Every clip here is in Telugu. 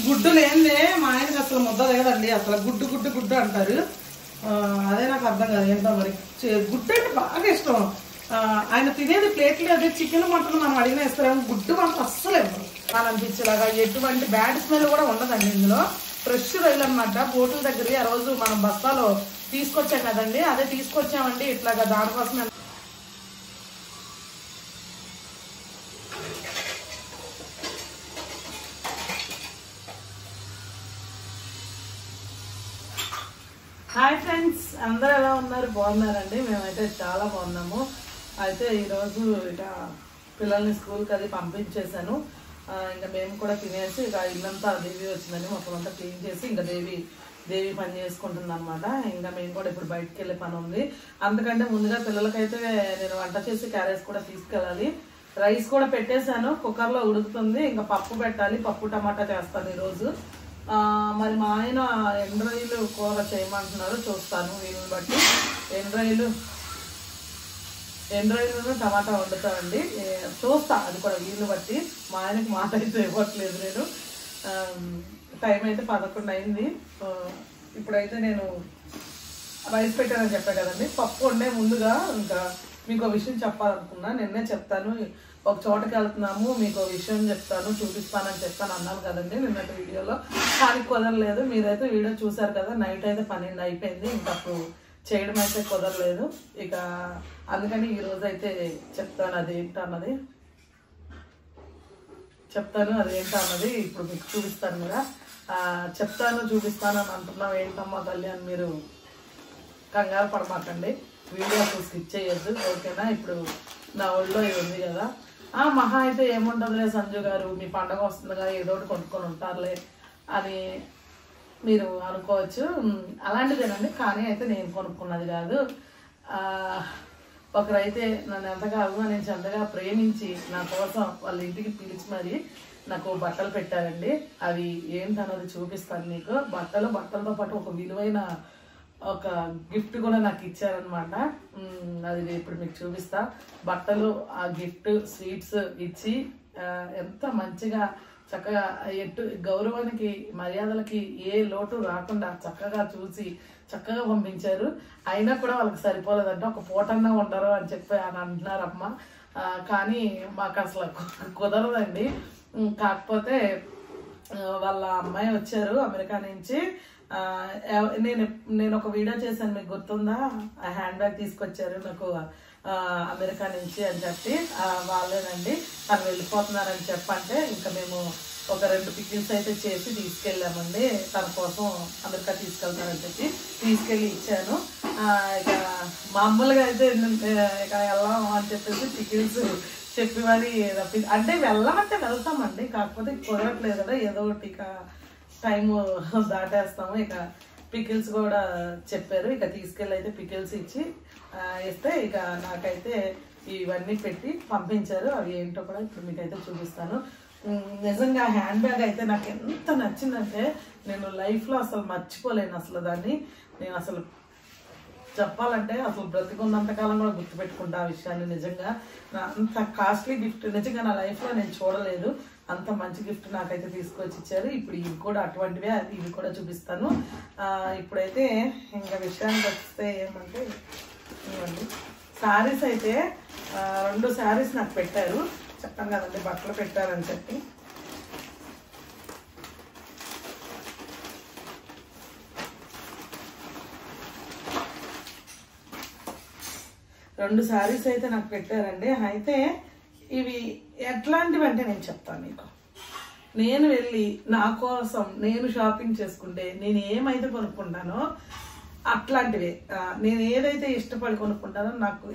గుడ్డు లేనిదే మా ఆయనకి అసలు ముద్ద లేదండి. అసలు గుడ్డు గుడ్డు గుడ్డు అంటారు. అదే నాకు అర్థం కాదు ఏంటో మరి. గుడ్డు అంటే బాగా ఇష్టం. ఆయన తినేది ప్లేట్లు అదే చికెన్ మటన్ మనం అడిగిన ఇస్తారేమో, గుడ్డు మనకు అస్సలు ఇవ్వదు. అని అనిపించేలాగా ఎటువంటి బ్యాడ్ స్మెల్ కూడా ఉండదండి ఇందులో. ఫ్రెష్ రొయ్యలు అనమాట. బోటుల దగ్గర ఆ రోజు మనం బస్తాలో తీసుకొచ్చాం కదండి, అదే తీసుకొచ్చామండి ఇట్లాగా. దానికోసం హాయ్ ఫ్రెండ్స్, అందరూ ఎలా ఉన్నారు? బాగున్నారండి? మేమైతే చాలా బాగున్నాము. అయితే ఈరోజు ఇక పిల్లల్ని స్కూల్కి అది పంపించేశాను. ఇంకా మేము కూడా తినేసి ఇక ఇల్లంతా దేవి వచ్చిందని మొత్తం అంతా క్లీన్ చేసి ఇంకా దేవి పని చేసుకుంటుంది అనమాట. ఇంకా మేము కూడా ఇప్పుడు బయటకు వెళ్ళే పని ఉంది. అందుకంటే ముందుగా పిల్లలకైతే నేను వంట చేసి క్యారేజ్ కూడా తీసుకెళ్ళాలి. రైస్ కూడా పెట్టేశాను, కుక్కర్లో ఉడుకుతుంది. ఇంకా పప్పు పెట్టాలి, పప్పు టమాటా చేస్తాను ఈరోజు. మరి మా ఆయన ఎండ్రాయిలు కూర చేయమంటున్నారు, చూస్తాను వీళ్ళని బట్టి. ఎండ్రాయిలు టమాటా వండుతానండి, చూస్తా అది కూడా వీళ్ళు బట్టి. మా ఆయనకి మాట అయితే ఇవ్వట్లేదు నేను. టైం అయితే 11 అయింది. ఇప్పుడైతే నేను రైస్ పెట్టానని చెప్పాను కదండి. పప్పు వండే ముందుగా ఇంకా మీకు ఒక విషయం చెప్పాలనుకున్నా. నిన్నే చెప్తాను, ఒక చోటకి వెళ్తున్నాము, మీకు విషయం చెప్తాను, చూపిస్తానని చెప్తాను అన్నాను కదండి నిన్నటి వీడియోలో. కానీ కుదరలేదు. మీరైతే వీడియో చూసారు కదా, నైట్ అయితే 12 అయిపోయింది. ఇంకా అప్పుడు చేయడం అయితే కుదరలేదు. ఇక అందుకని ఈరోజు అయితే చెప్తాను అదేంటన్నది. ఇప్పుడు మీకు చూపిస్తాను కదా. చెప్తాను చూపిస్తాను అని అంటున్నావు ఏంటమ్మా తల్లి అని మీరు కంగారు పడమాకండి. వీడియో స్కిప్ చేయొద్దు, ఓకేనా? ఇప్పుడు నా ఒళ్ళో ఇది ఉంది కదా. మహా అయితే ఏముంటుందిలే సంజు గారు, మీ పండగ వస్తుందిగా ఏదో ఒకటి కొనుక్కొని ఉంటారులే అని మీరు అనుకోవచ్చు. అలాంటిదేనండి, కానీ అయితే నేను కొనుక్కున్నది కాదు. ఒకరైతే నన్ను ఎంతగా అభిమానించి అంతగా ప్రేమించి నా కోసం వాళ్ళ ఇంటికి పిలిచి మరి నాకు బట్టలు పెట్టారండి. అవి ఏంటన్నది చూపిస్తాను మీకు. బట్టలతో పాటు ఒక విలువైన ఒక గిఫ్ట్ కూడా నాకు ఇచ్చారనమాట. అది ఇప్పుడు మీకు చూపిస్తా. బట్టలు, ఆ గిఫ్ట్, స్వీట్స్ ఇచ్చి ఎంత మంచిగా చక్కగా ఎటు గౌరవానికి మర్యాదలకి ఏ లోటు రాకుండా చక్కగా చూసి చక్కగా పంపించారు. అయినా కూడా వాళ్ళకి సరిపోలేదంటే ఒక పూటన్నా ఉంటారు అని చెప్పి అని అంటున్నారమ్మ. కానీ మాకు అసలు కుదరదండి. కాకపోతే వాళ్ళ అమ్మాయి వచ్చారు అమెరికా నుంచి. నేను ఒక వీడియో చేశాను, మీకు గుర్తుందా? హ్యాండ్ బ్యాగ్ తీసుకొచ్చారు నాకు అమెరికా నుంచి అని చెప్పి. వాళ్ళేనండి, తను వెళ్ళిపోతున్నారని చెప్పంటే ఇంకా మేము ఒక 2 పికిల్స్ అయితే చేసి తీసుకెళ్ళామండి. తన కోసం అమెరికా తీసుకెళ్తారని చెప్పి తీసుకెళ్ళి ఇచ్చాను. ఇక మామూలుగా అయితే ఇక వెళ్ళాం అని చెప్పేసి పికిల్స్ చెప్పి మరి అంటే వెళ్ళమంటే వెళ్తామండి, కాకపోతే కుదరట్లేదు కదా, ఏదో ఒకటి ఇక టైము దాటేస్తాము. ఇక పికిల్స్ కూడా చెప్పారు, ఇక తీసుకెళ్ళి అయితే పికిల్స్ ఇచ్చి ఇస్తే ఇక నాకైతే ఇవన్నీ పెట్టి పంపించారు. అవి ఏంటో కూడా ఇప్పుడు మీకైతే చూపిస్తాను. నిజంగా హ్యాండ్ బ్యాగ్ అయితే నాకు ఎంత నచ్చిందంటే నేను లైఫ్లో అసలు మర్చిపోలేను. అసలు దాన్ని నేను అసలు చెప్పాలంటే అసలు బ్రతికున్నంతకాలం కూడా గుర్తుపెట్టుకుంటా ఆ విషయాన్ని. నిజంగా అంత కాస్ట్లీ గిఫ్ట్ నిజంగా నా లైఫ్లో నేను చూడలేదు. అంత మంచి గిఫ్ట్ నాకైతే తీసుకొచ్చి ఇచ్చారు. ఇప్పుడు ఇవి కూడా అటువంటివే, ఇవి కూడా చూపిస్తాను. ఇప్పుడైతే ఇంకా విషయానికి వస్తే ఏమంటే ఇవ్వండి, శారీస్ అయితే 2 శారీస్ నాకు పెట్టారు. చెప్పాను కదండి బట్టలు పెట్టారని చెప్పి. రెండు శారీస్ అయితే నాకు పెట్టారండి. అయితే ఇవి ఎట్లాంటివి అంటే నేను చెప్తాను మీకు. నేను వెళ్ళి నా కోసం నేను షాపింగ్ చేసుకుంటే నేను ఏమైతే కొనుక్కుంటానో అట్లాంటివే. నేను ఏదైతే ఇష్టపడి కొనుక్కుంటానో, నాకు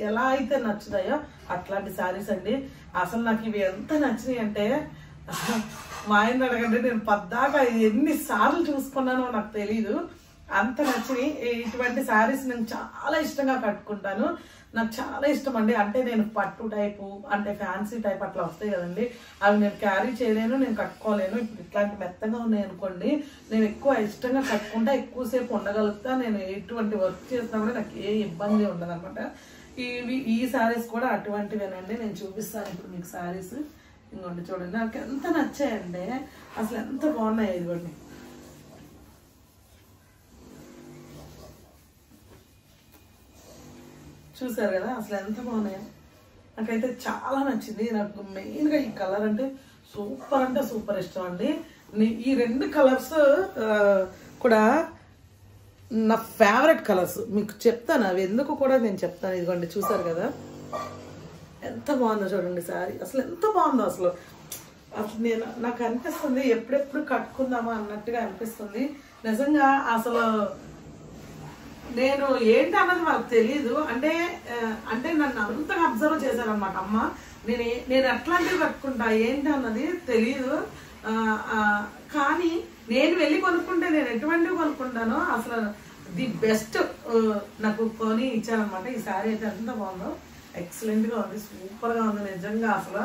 ఎలా అయితే నచ్చుతాయో అట్లాంటి శారీస్ అండి. అసలు నాకు ఇవి ఎంత నచ్చినాయి అంటే మా ఆయన అడగండి, నేను పద్దాకా ఎన్నిసార్లు చూసుకున్నానో నాకు తెలీదు, అంత నచ్చినాయి. ఇటువంటి శారీస్ నేను చాలా ఇష్టంగా కట్టుకుంటాను. నాకు చాలా ఇష్టం అండి. అంటే నేను పట్టు టైపు అంటే ఫ్యాన్సీ టైప్ అట్లా వస్తాయి కదండి, అవి నేను క్యారీ చేయలేను, నేను కట్టుకోలేను. ఇప్పుడు ఇట్లాంటి మెత్తగా ఉన్నాయి అనుకోండి, నేను ఎక్కువ ఇష్టంగా కట్టుకుంటా, ఎక్కువసేపు ఉండగలుగుతా. నేను ఎటువంటి వర్క్ చేసినా కూడా నాకు ఏ ఇబ్బంది ఉండదు అనమాట. ఈ శారీస్ కూడా అటువంటివేనండి. నేను చూపిస్తాను ఇప్పుడు మీకు శారీస్. ఇంకోండి చూడండి, నాకు ఎంత నచ్చాయండి అసలు, ఎంత బాగున్నాయి ఇదిగోండి. చూసారు కదా అసలు ఎంత బాగున్నాయో, నాకైతే చాలా నచ్చింది. నాకు మెయిన్గా ఈ కలర్ అంటే సూపర్ ఇష్టం అండి. ఈ 2 కలర్స్ కూడా నా ఫేవరెట్ కలర్స్. మీకు చెప్తాను అవి ఎందుకు కూడా నేను చెప్తాను. ఇదిగోండి చూసారు కదా ఎంత బాగుందో చూడండి శారీ, అసలు ఎంత బాగుందో అసలు. నాకు అనిపిస్తుంది ఎప్పుడెప్పుడు కట్టుకుందామా అన్నట్టుగా అనిపిస్తుంది నిజంగా. అసలు నేను ఏంటి అన్నది వాళ్ళకి తెలియదు, అంటే నన్ను అంతగా అబ్జర్వ్ చేశారనమాట అమ్మ. నేను ఎట్లాంటివి కట్టుకుంటా ఏంటి అన్నది తెలియదు, కానీ నేను వెళ్ళి కొనుక్కుంటే నేను ఎటువంటివి కొనుక్కుంటానో అసలు ది బెస్ట్ నాకు కొని ఇచ్చారనమాట. ఈ శారీ అయితే ఎంత బాగుందో, ఎక్సలెంట్ గా ఉంది, సూపర్ గా ఉంది నిజంగా. అసలు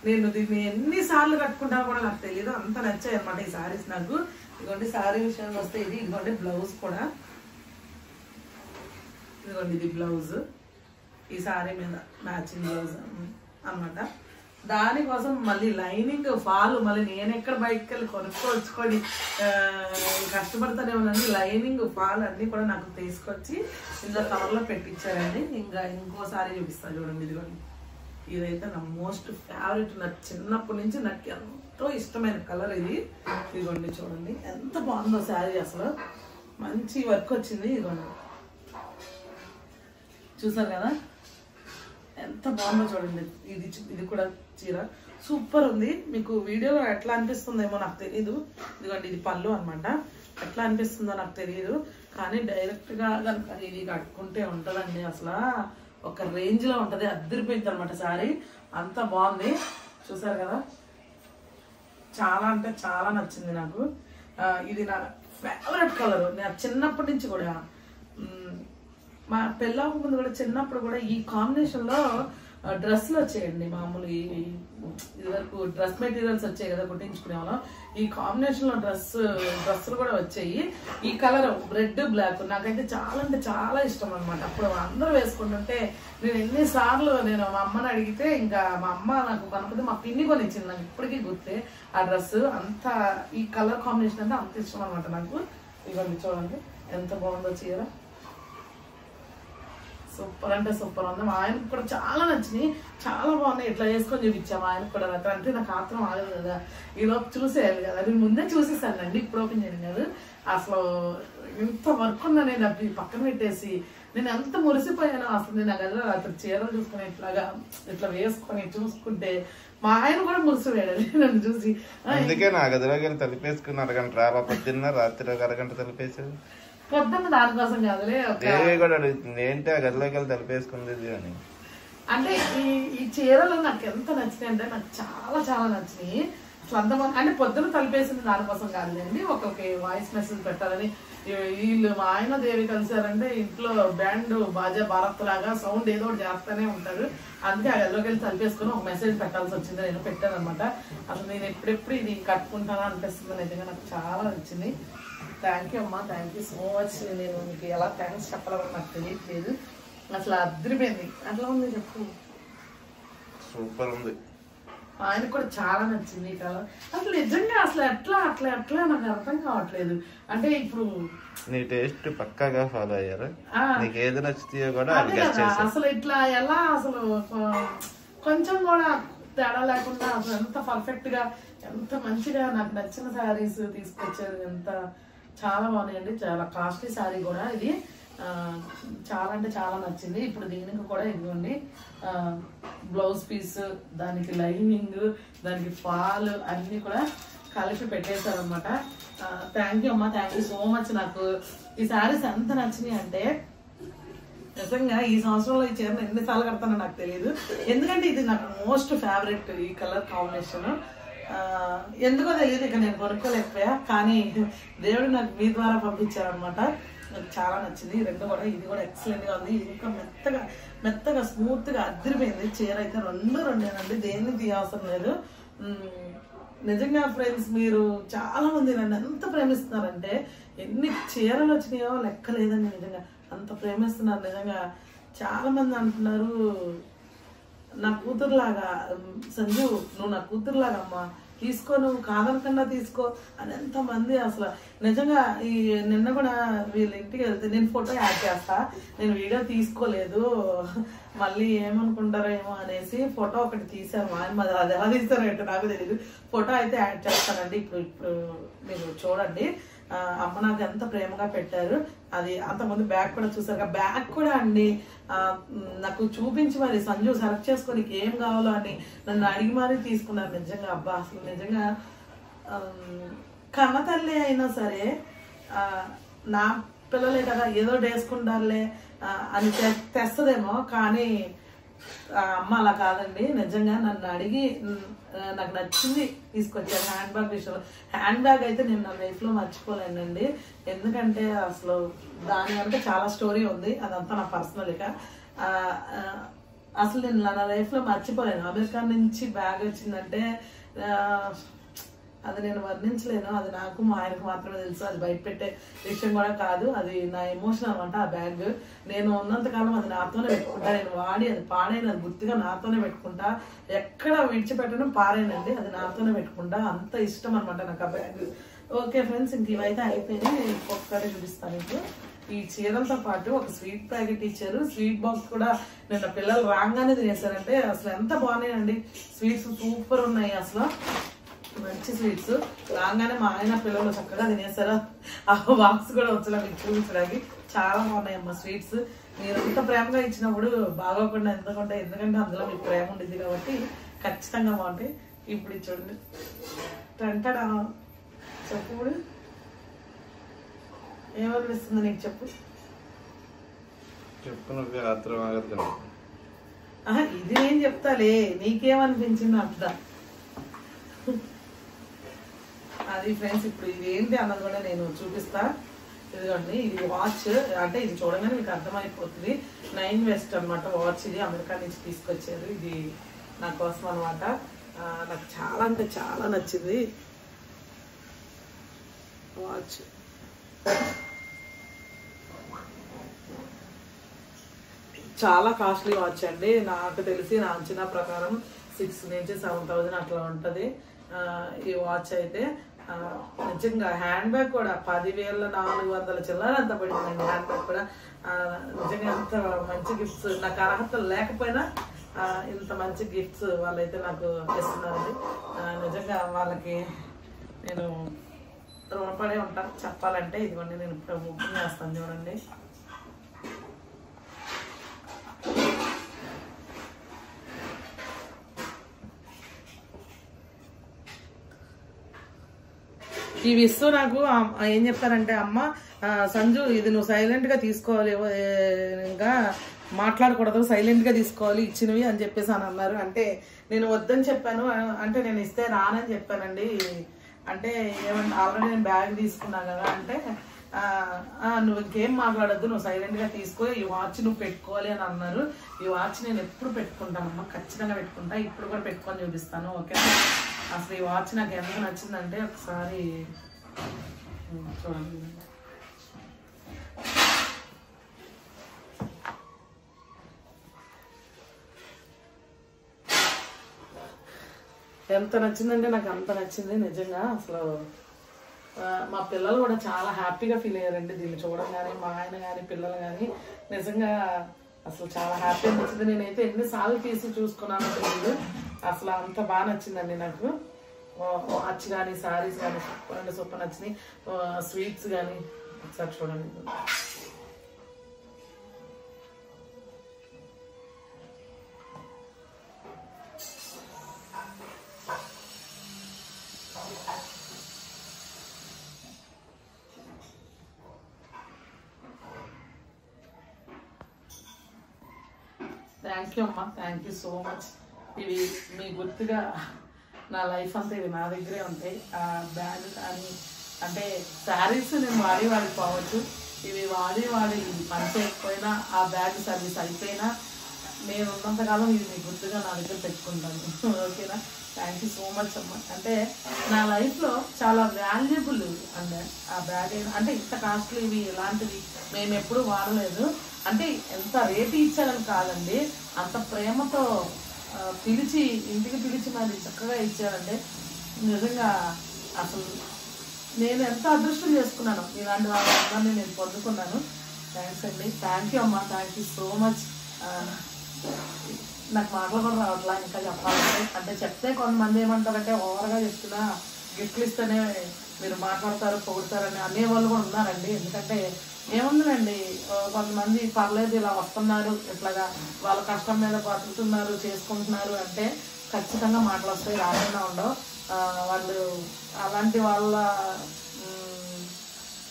నేను దీన్ని ఎన్నిసార్లు కట్టుకుంటానో కూడా నాకు తెలియదు, అంత నచ్చాయి అనమాట ఈ శారీస్ నాకు. ఇదిగోండి శారీ విషయానికి వస్తే ఇదిగోండి బ్లౌజ్ కూడా, ఇదిగోండి ఇది బ్లౌజ్, ఈ శారీ మీద మ్యాచింగ్ బ్లౌజ్ అన్నమాట. దానికోసం మళ్ళీ లైనింగ్ ఫాల్ మళ్ళీ నేను ఎక్కడ బయటకు వెళ్ళి కొనుక్కొచ్చుకొని కష్టపడతానేమోనండి. లైనింగ్ ఫాల్ అన్నీ కూడా నాకు తీసుకొచ్చి ఇందులో కవర్లో పెట్టించారండి. ఇంకోసారి చూపిస్తాను చూడండి. ఇదిగోండి ఇదైతే నా మోస్ట్ ఫేవరెట్, నాకు చిన్నప్పటి నుంచి నాకు ఎంతో ఇష్టమైన కలర్ ఇది. ఇదిగోండి చూడండి ఎంత బాగుందో శారీ, అసలు మంచి వర్క్ వచ్చింది. ఇదిగోండి చూసారు కదా ఎంత బాగుందో చూడండి. ఇది కూడా చీర సూపర్ ఉంది. మీకు వీడియోలో ఎట్లా అనిపిస్తుందేమో నాకు తెలీదు. ఇదిగోండి ఇది పళ్ళు అనమాట, ఎట్లా అనిపిస్తుందో నాకు తెలియదు, కానీ డైరెక్ట్ గా కనుక ఇది కట్టుకుంటే ఉంటదండి అసలు ఒక రేంజ్ లో ఉంటది. అద్దరిపోయింది అనమాట శారీ, అంత బాగుంది. చూసారు కదా చాలా అంటే చాలా నచ్చింది నాకు. ఇది నా ఫేవరెట్ కలర్. నేను చిన్నప్పటి నుంచి కూడా మా పెళ్ళాకు ముందు కూడా చిన్నప్పుడు కూడా ఈ కాంబినేషన్ లో డ్రెస్సులు వచ్చాయండి. మామూలు ఇది వరకు డ్రెస్ మెటీరియల్స్ వచ్చాయి కదా కుట్టించుకునే వాళ్ళం, ఈ కాంబినేషన్ లో డ్రెస్సులు కూడా వచ్చాయి. ఈ కలర్ రెడ్ బ్లాక్ నాకైతే చాలా అంటే చాలా ఇష్టం అనమాట. అప్పుడు అందరూ వేసుకుంటుంటే నేను ఎన్నిసార్లు మా అమ్మని అడిగితే ఇంకా మా అమ్మ నాకు కనుక మా పిన్ని కొనిచ్చింది, నాకు ఇప్పటికీ గుర్తే ఆ డ్రెస్. అంత ఈ కలర్ కాంబినేషన్ అంటే అంత ఇష్టం అనమాట నాకు. ఇవన్నీ చూడండి ఎంత బాగుందో చీర, సూపర్ అంటే సూపర్ ఉంది. మా ఆయనకు కూడా చాలా నచ్చినాయి, చాలా బాగున్నాయి. ఇట్లా వేసుకొని చూపించాము ఆయనకు కూడా. అంటే నాకు ఆత్రం ఆగదు కదా, ఈలోపు చూసేయాలి కదా. నేను ముందే చూసేసానండి, ఇప్పుడు ఓపెన్ చేయను కాదు. అసలు ఇంత వర్క్ ఉన్నా నేను అవి పక్కన పెట్టేసి నేను ఎంత మురిసిపోయాను అసలు. నేను గదిలో అతను చీరలు చూసుకుని ఇట్లా వేసుకొని చూసుకుంటే మా ఆయన కూడా మురిసిపోయాడు నన్ను చూసి. అందుకే నా గదిలోకి వెళ్ళి తలిపేసుకుని అరగంట రాబా, పొద్దున్న రాత్రి అరగంట తలిపేసాడు. పొద్దున్న దానికోసం కాదులే, కూడా అడుగుతుంది ఏంటి ఆ గదిలోకి వెళ్ళి తలిపేసుకుంది అని. అంటే ఈ చీరలు నాకు ఎంత నచ్చినాయి అంటే నాకు చాలా చాలా నచ్చినాయి అసలు. అంతమంది అంటే పొద్దున తలిపేసింది దానికోసం కాదులేండి, ఒకరికి వాయిస్ మెసేజ్ పెట్టాలని. వీళ్ళు మా ఆయన దేవి కలిసారంటే ఇంట్లో బ్యాండ్ బాజా భారత్ లాగా సౌండ్ ఏదో ఒకటి చేస్తూనే ఉంటారు. అందుకే ఆ గదిలోకి వెళ్ళి తలిపేసుకుని ఒక మెసేజ్ పెట్టాల్సి వచ్చింది, నేను పెట్టాను అనమాట. అసలు నేను ఎప్పుడెప్పుడు ఇది కట్టుకుంటానా అనిపిస్తుంది, నిజంగా నాకు చాలా నచ్చింది. థ్యాంక్ యూ అమ్మా, థ్యాంక్ యూ సో మచ్. నేను మీకు ఎలా థ్యాంక్స్ చెప్పాలని నాకు తెలియట్లేదు, అసలు అద్దరిపోయింది. అట్లా ఉంది చెప్పు, సూపర్ ఉంది. ఆయనకు కూడా చాలా నచ్చింది కలర్. అసలు నిజంగా అసలు అట్లా నాకు అర్థం కావట్లేదు. అంటే ఇప్పుడు నీ టేస్ట్ పక్కాగా ఫాలో అయ్యారు, నీకు ఏది నచ్చుతాయో కూడా అసలు ఇట్లా ఎలా అసలు కొంచెం కూడా తేడా లేకుండా అసలు ఎంత పర్ఫెక్ట్ గా ఎంత మంచిగా నాకు నచ్చిన శారీస్ తీసుకొచ్చారు. ఎంత చాలా బాగున్నాయండి, చాలా కాస్ట్లీ శారీ కూడా ఇది. చాలా అంటే చాలా నచ్చింది. ఇప్పుడు దీనికి కూడా ఇదిగోండి బ్లౌజ్ పీస్, దానికి లైనింగ్, దానికి ఫాల్ అన్ని కూడా కలిపి పెట్టేశారనమాట. థ్యాంక్ యూ అమ్మా, థ్యాంక్ యూ సో మచ్. నాకు ఈ శారీస్ ఎంత నచ్చినాయి అంటే నిజంగా ఈ సంవత్సరంలో ఈ చీరను ఎన్నిసార్లు కడతానో నాకు తెలియదు, ఎందుకంటే ఇది నాకు మోస్ట్ ఫేవరెట్ ఈ కలర్ కాంబినేషన్. ఎందుకో తెలియదు, ఇక నేను కొనుక్కోలేకపోయా, కానీ దేవుడు నాకు మీ ద్వారా పంపించారనమాట. నాకు చాలా నచ్చింది రెండు కూడా. ఇది కూడా ఎక్సలెంట్ గా ఉంది, ఇంకా మెత్తగా స్మూత్ గా అద్దరిపోయింది చీర అయితే. రెండేనండి, దేన్ని తీయవసరం లేదు. నిజంగా ఫ్రెండ్స్, మీరు చాలా మంది నన్ను ఎంత ప్రేమిస్తున్నారంటే, ఎన్ని చీరలు వచ్చినాయో లెక్క లేదండి. నిజంగా అంత ప్రేమిస్తున్నారు. నిజంగా చాలా మంది అంటున్నారు నా కూతురులాగా సంజు నువ్వు నా కూతురులాగా అమ్మా తీసుకో, నువ్వు కాదనకుండా తీసుకో అని ఎంతమంది అసలు నిజంగా. ఈ నిన్న కూడా వీళ్ళ ఇంటికి వెళ్తే నేను ఫోటో యాడ్ చేస్తా, నేను వీడియో తీసుకోలేదు మళ్ళీ ఏమనుకుంటారో ఏమో అనేసి ఫోటో ఒకటి తీసాను. మరి అది ఎలా తీస్తారంటే నాకు తెలియదు. ఫోటో అయితే యాడ్ చేస్తానండి, ఇప్పుడు మీరు చూడండి. అమ్మ నాకు ఎంత ప్రేమగా పెట్టారు. అది అంతకుముందు బ్యాగ్ కూడా చూసారు. బ్యాగ్ కూడా అండి నాకు చూపించి మరి సంజు సెలెక్ట్ చేసుకొని ఏం కావాలో అని నన్ను అడిగి మరీ తీసుకున్నారు. నిజంగా అబ్బా అసలు నిజంగా కన్న తల్లి అయినా సరే నా పిల్లలే కదా ఏదో వేసుకుంటారులే అని తెస్తదేమో, కానీ అమ్మ అలా కాదండి. నిజంగా నన్ను అడిగి నాకు నచ్చింది తీసుకొచ్చాను. హ్యాండ్ బ్యాగ్ విషయంలో హ్యాండ్ బ్యాగ్ అయితే నేను నా లైఫ్లో మర్చిపోలేనండి. ఎందుకంటే అసలు దాని వెనక చాలా స్టోరీ ఉంది, అదంతా నా పర్సనల్గా. అసలు నేను నా లైఫ్లో మర్చిపోలేను. అమెరికా నుంచి బ్యాగ్ వచ్చిందంటే అది నేను వర్ణించలేను. అది నాకు మా ఆయనకు మాత్రమే తెలుసు. అది బయట పెట్టే విషయం కూడా కాదు. అది నా ఎమోషన్ అనమాట. ఆ బ్యాగ్ నేను ఉన్నంతకాలం అది నాతోనే పెట్టుకుంటా. నేను వాడి అది పాడైన అది గుర్తుగా నాతోనే పెట్టుకుంటా. ఎక్కడ విడిచిపెట్టడం పారేనండి, అది నాతోనే పెట్టుకుంటా. అంత ఇష్టం అనమాట నాకు ఆ బ్యాగ్. ఓకే ఫ్రెండ్స్, ఇంక ఇవైతే అయిపోయినాయి. నేను ఇంకొకసారి చూపిస్తాను మీకు. ఈ చీరలతో పాటు ఒక స్వీట్ ప్యాకెట్ ఇచ్చారు. స్వీట్ బాక్స్ కూడా నిన్న పిల్లలు రాగానే తినేసారంటే అసలు ఎంత బాగున్నాయండి. స్వీట్స్ సూపర్ ఉన్నాయి, అసలు మంచి స్వీట్స్. రాగానే మా ఆయన పిల్లలు చక్కగా తినేసారు. ఆ బాక్స్ కూడా వచ్చేలా మీకు చూపించడానికి చాలా బాగున్నాయమ్మా స్వీట్స్. మీరు ఇంత ప్రేమగా ఇచ్చినప్పుడు బాగోకుండా ఎందుకంటే అందులో మీకు ప్రేమ ఉండిద్ది కాబట్టి ఖచ్చితంగా బాగుంటాయి. ఇప్పుడు చూడండి టంటడా చెప్పు, ఇప్పుడు ఏమనిపిస్తుంది నీకు చెప్పు. ఇది నేను చెప్తాలే, నీకేమనిపించింది అంత. అది ఫ్రెండ్స్ ఇప్పుడు ఇది ఏంటి అన్నది కూడా నేను చూపిస్తా. ఇదిగోండి, ఇది వాచ్. అంటే ఇది చూడగానే మీకు అర్థమైపోతుంది. 9 West అనమాట వాచ్. ఇది అమెరికా నుంచి తీసుకొచ్చారు. ఇది నా కోసం అనమాట. నాకు చాలా అంటే చాలా నచ్చింది వాచ్. చాలా కాస్ట్లీ వాచ్ అండి. నాకు తెలిసి నా అంచనా ప్రకారం 6 నుంచి 7,000 అట్లా ఉంటుంది ఈ వాచ్ అయితే. నిజంగా హ్యాండ్ బ్యాగ్ కూడా 10,400 చిల్లర అంత పడిందండి. హ్యాండ్ బ్యాగ్ కూడా నిజంగా ఎంత మంచి గిఫ్ట్స్. నాకు అర్హత లేకపోయినా ఇంత మంచి గిఫ్ట్స్ వాళ్ళైతే నాకు ఇస్తున్నారండి. నిజంగా వాళ్ళకి నేను రుణపడే ఉంటాను చెప్పాలంటే. ఇదిగోండి నేను ఇప్పుడు ఓపెన్ చేస్తాను చూడండి. ఇవి ఇస్తూ నాకు ఏం చెప్తారంటే, అమ్మ సంజు ఇది నువ్వు సైలెంట్ గా తీసుకోవాలి, ఇంకా మాట్లాడకూడదు, సైలెంట్ గా తీసుకోవాలి ఇచ్చినవి అని చెప్పేసి అని అన్నారు. అంటే నేను వద్దని చెప్పాను. అంటే నేను ఇస్తే రానని చెప్పానండి. అంటే ఏమంటే ఆల్రెడీ నేను బ్యాగ్ తీసుకున్నా కదా. అంటే నువ్వు ఇంకేం మాట్లాడద్దు, నువ్వు సైలెంట్ గా తీసుకో, ఈ వాచ్ నువ్వు పెట్టుకోవాలి అని అన్నారు. ఈ వాచ్ నేను ఎప్పుడు పెట్టుకుంటానమ్మా, ఖచ్చితంగా పెట్టుకుంటా. ఇప్పుడు కూడా పెట్టుకొని చూపిస్తాను. ఓకే, అసలు ఈ వాచ్ నాకు ఎంత నచ్చిందంటే ఒకసారి చూడండి. ఎంత నచ్చిందంటే నాకు అంత నచ్చింది నిజంగా. అసలు మా పిల్లలు కూడా చాలా హ్యాపీగా ఫీల్ అయ్యారండి దీన్ని చూడంగానే. మా ఆయన కానీ పిల్లలు కానీ నిజంగా అసలు చాలా హ్యాపీ అనిపించింది. నేనైతే ఎన్నిసార్లు తీసి చూసుకున్నాను తెలియదు. అసలు అంత బాగా నచ్చిందండి నాకు. వాచ్ కానీ శారీస్ కానీ సూపర్ నచ్చినాయి. స్వీట్స్ కానీ ఒకసారి చూడండి. థ్యాంక్ యూ అమ్మా, థ్యాంక్ యూ సో మచ్. ఇవి మీ గుర్తుగా నా లైఫ్ అంతా ఇవి నా దగ్గరే ఉంటాయి. ఆ బ్యాగ్ కానీ అంటే శారీస్ నేను వాడి పోవచ్చు. ఇవి వాడి పని చేయకపోయినా ఆ బ్యాగ్ సర్వీస్ అయిపోయినా నేను ఉన్నంతకాలం ఇది మీ గుర్తుగా నా దగ్గర పెట్టుకుంటాను. ఓకేనా, థ్యాంక్ యూ సో మచ్ అమ్మ. అంటే నా లైఫ్లో చాలా వాల్యుబుల్ అండి ఆ బ్యాగ్. అంటే ఇంత కాస్ట్లీ ఇవి ఇలాంటివి మేము ఎప్పుడు వాడలేదు. అంటే ఎంత రేటు ఇచ్చారని కాదండి, అంత ప్రేమతో పిలిచి ఇంటికి పిలిచి మరి చక్కగా ఇచ్చారంటే నిజంగా అసలు నేను ఎంత అదృష్టం చేసుకున్నాను. ఇలాంటి వాళ్ళందరినీ నేను పొందుకున్నాను. థ్యాంక్స్ అండి. థ్యాంక్ యూ అమ్మా. Thank you so much. నాకు మాటలు కూడా రావట్లా ఇంకా చెప్పాలంటే. అంటే చెప్తే కొంతమంది ఏమంటారంటే ఓవర్గా చెప్తున్నా గిఫ్ట్లు ఇస్తేనే మీరు మాట్లాడతారు పొగుడతారని అనేవాళ్ళు కూడా ఉన్నారండి. ఎందుకంటే ఏముందండి, కొంతమంది పర్లేదు ఇలా వస్తున్నారు, ఇట్లాగా వాళ్ళ కష్టం మీద బతుకుతున్నారు, చేసుకుంటున్నారు అంటే ఖచ్చితంగా మాటలు వస్తాయి, రాకుండా ఉండవు. వాళ్ళు అలాంటి వాళ్ళ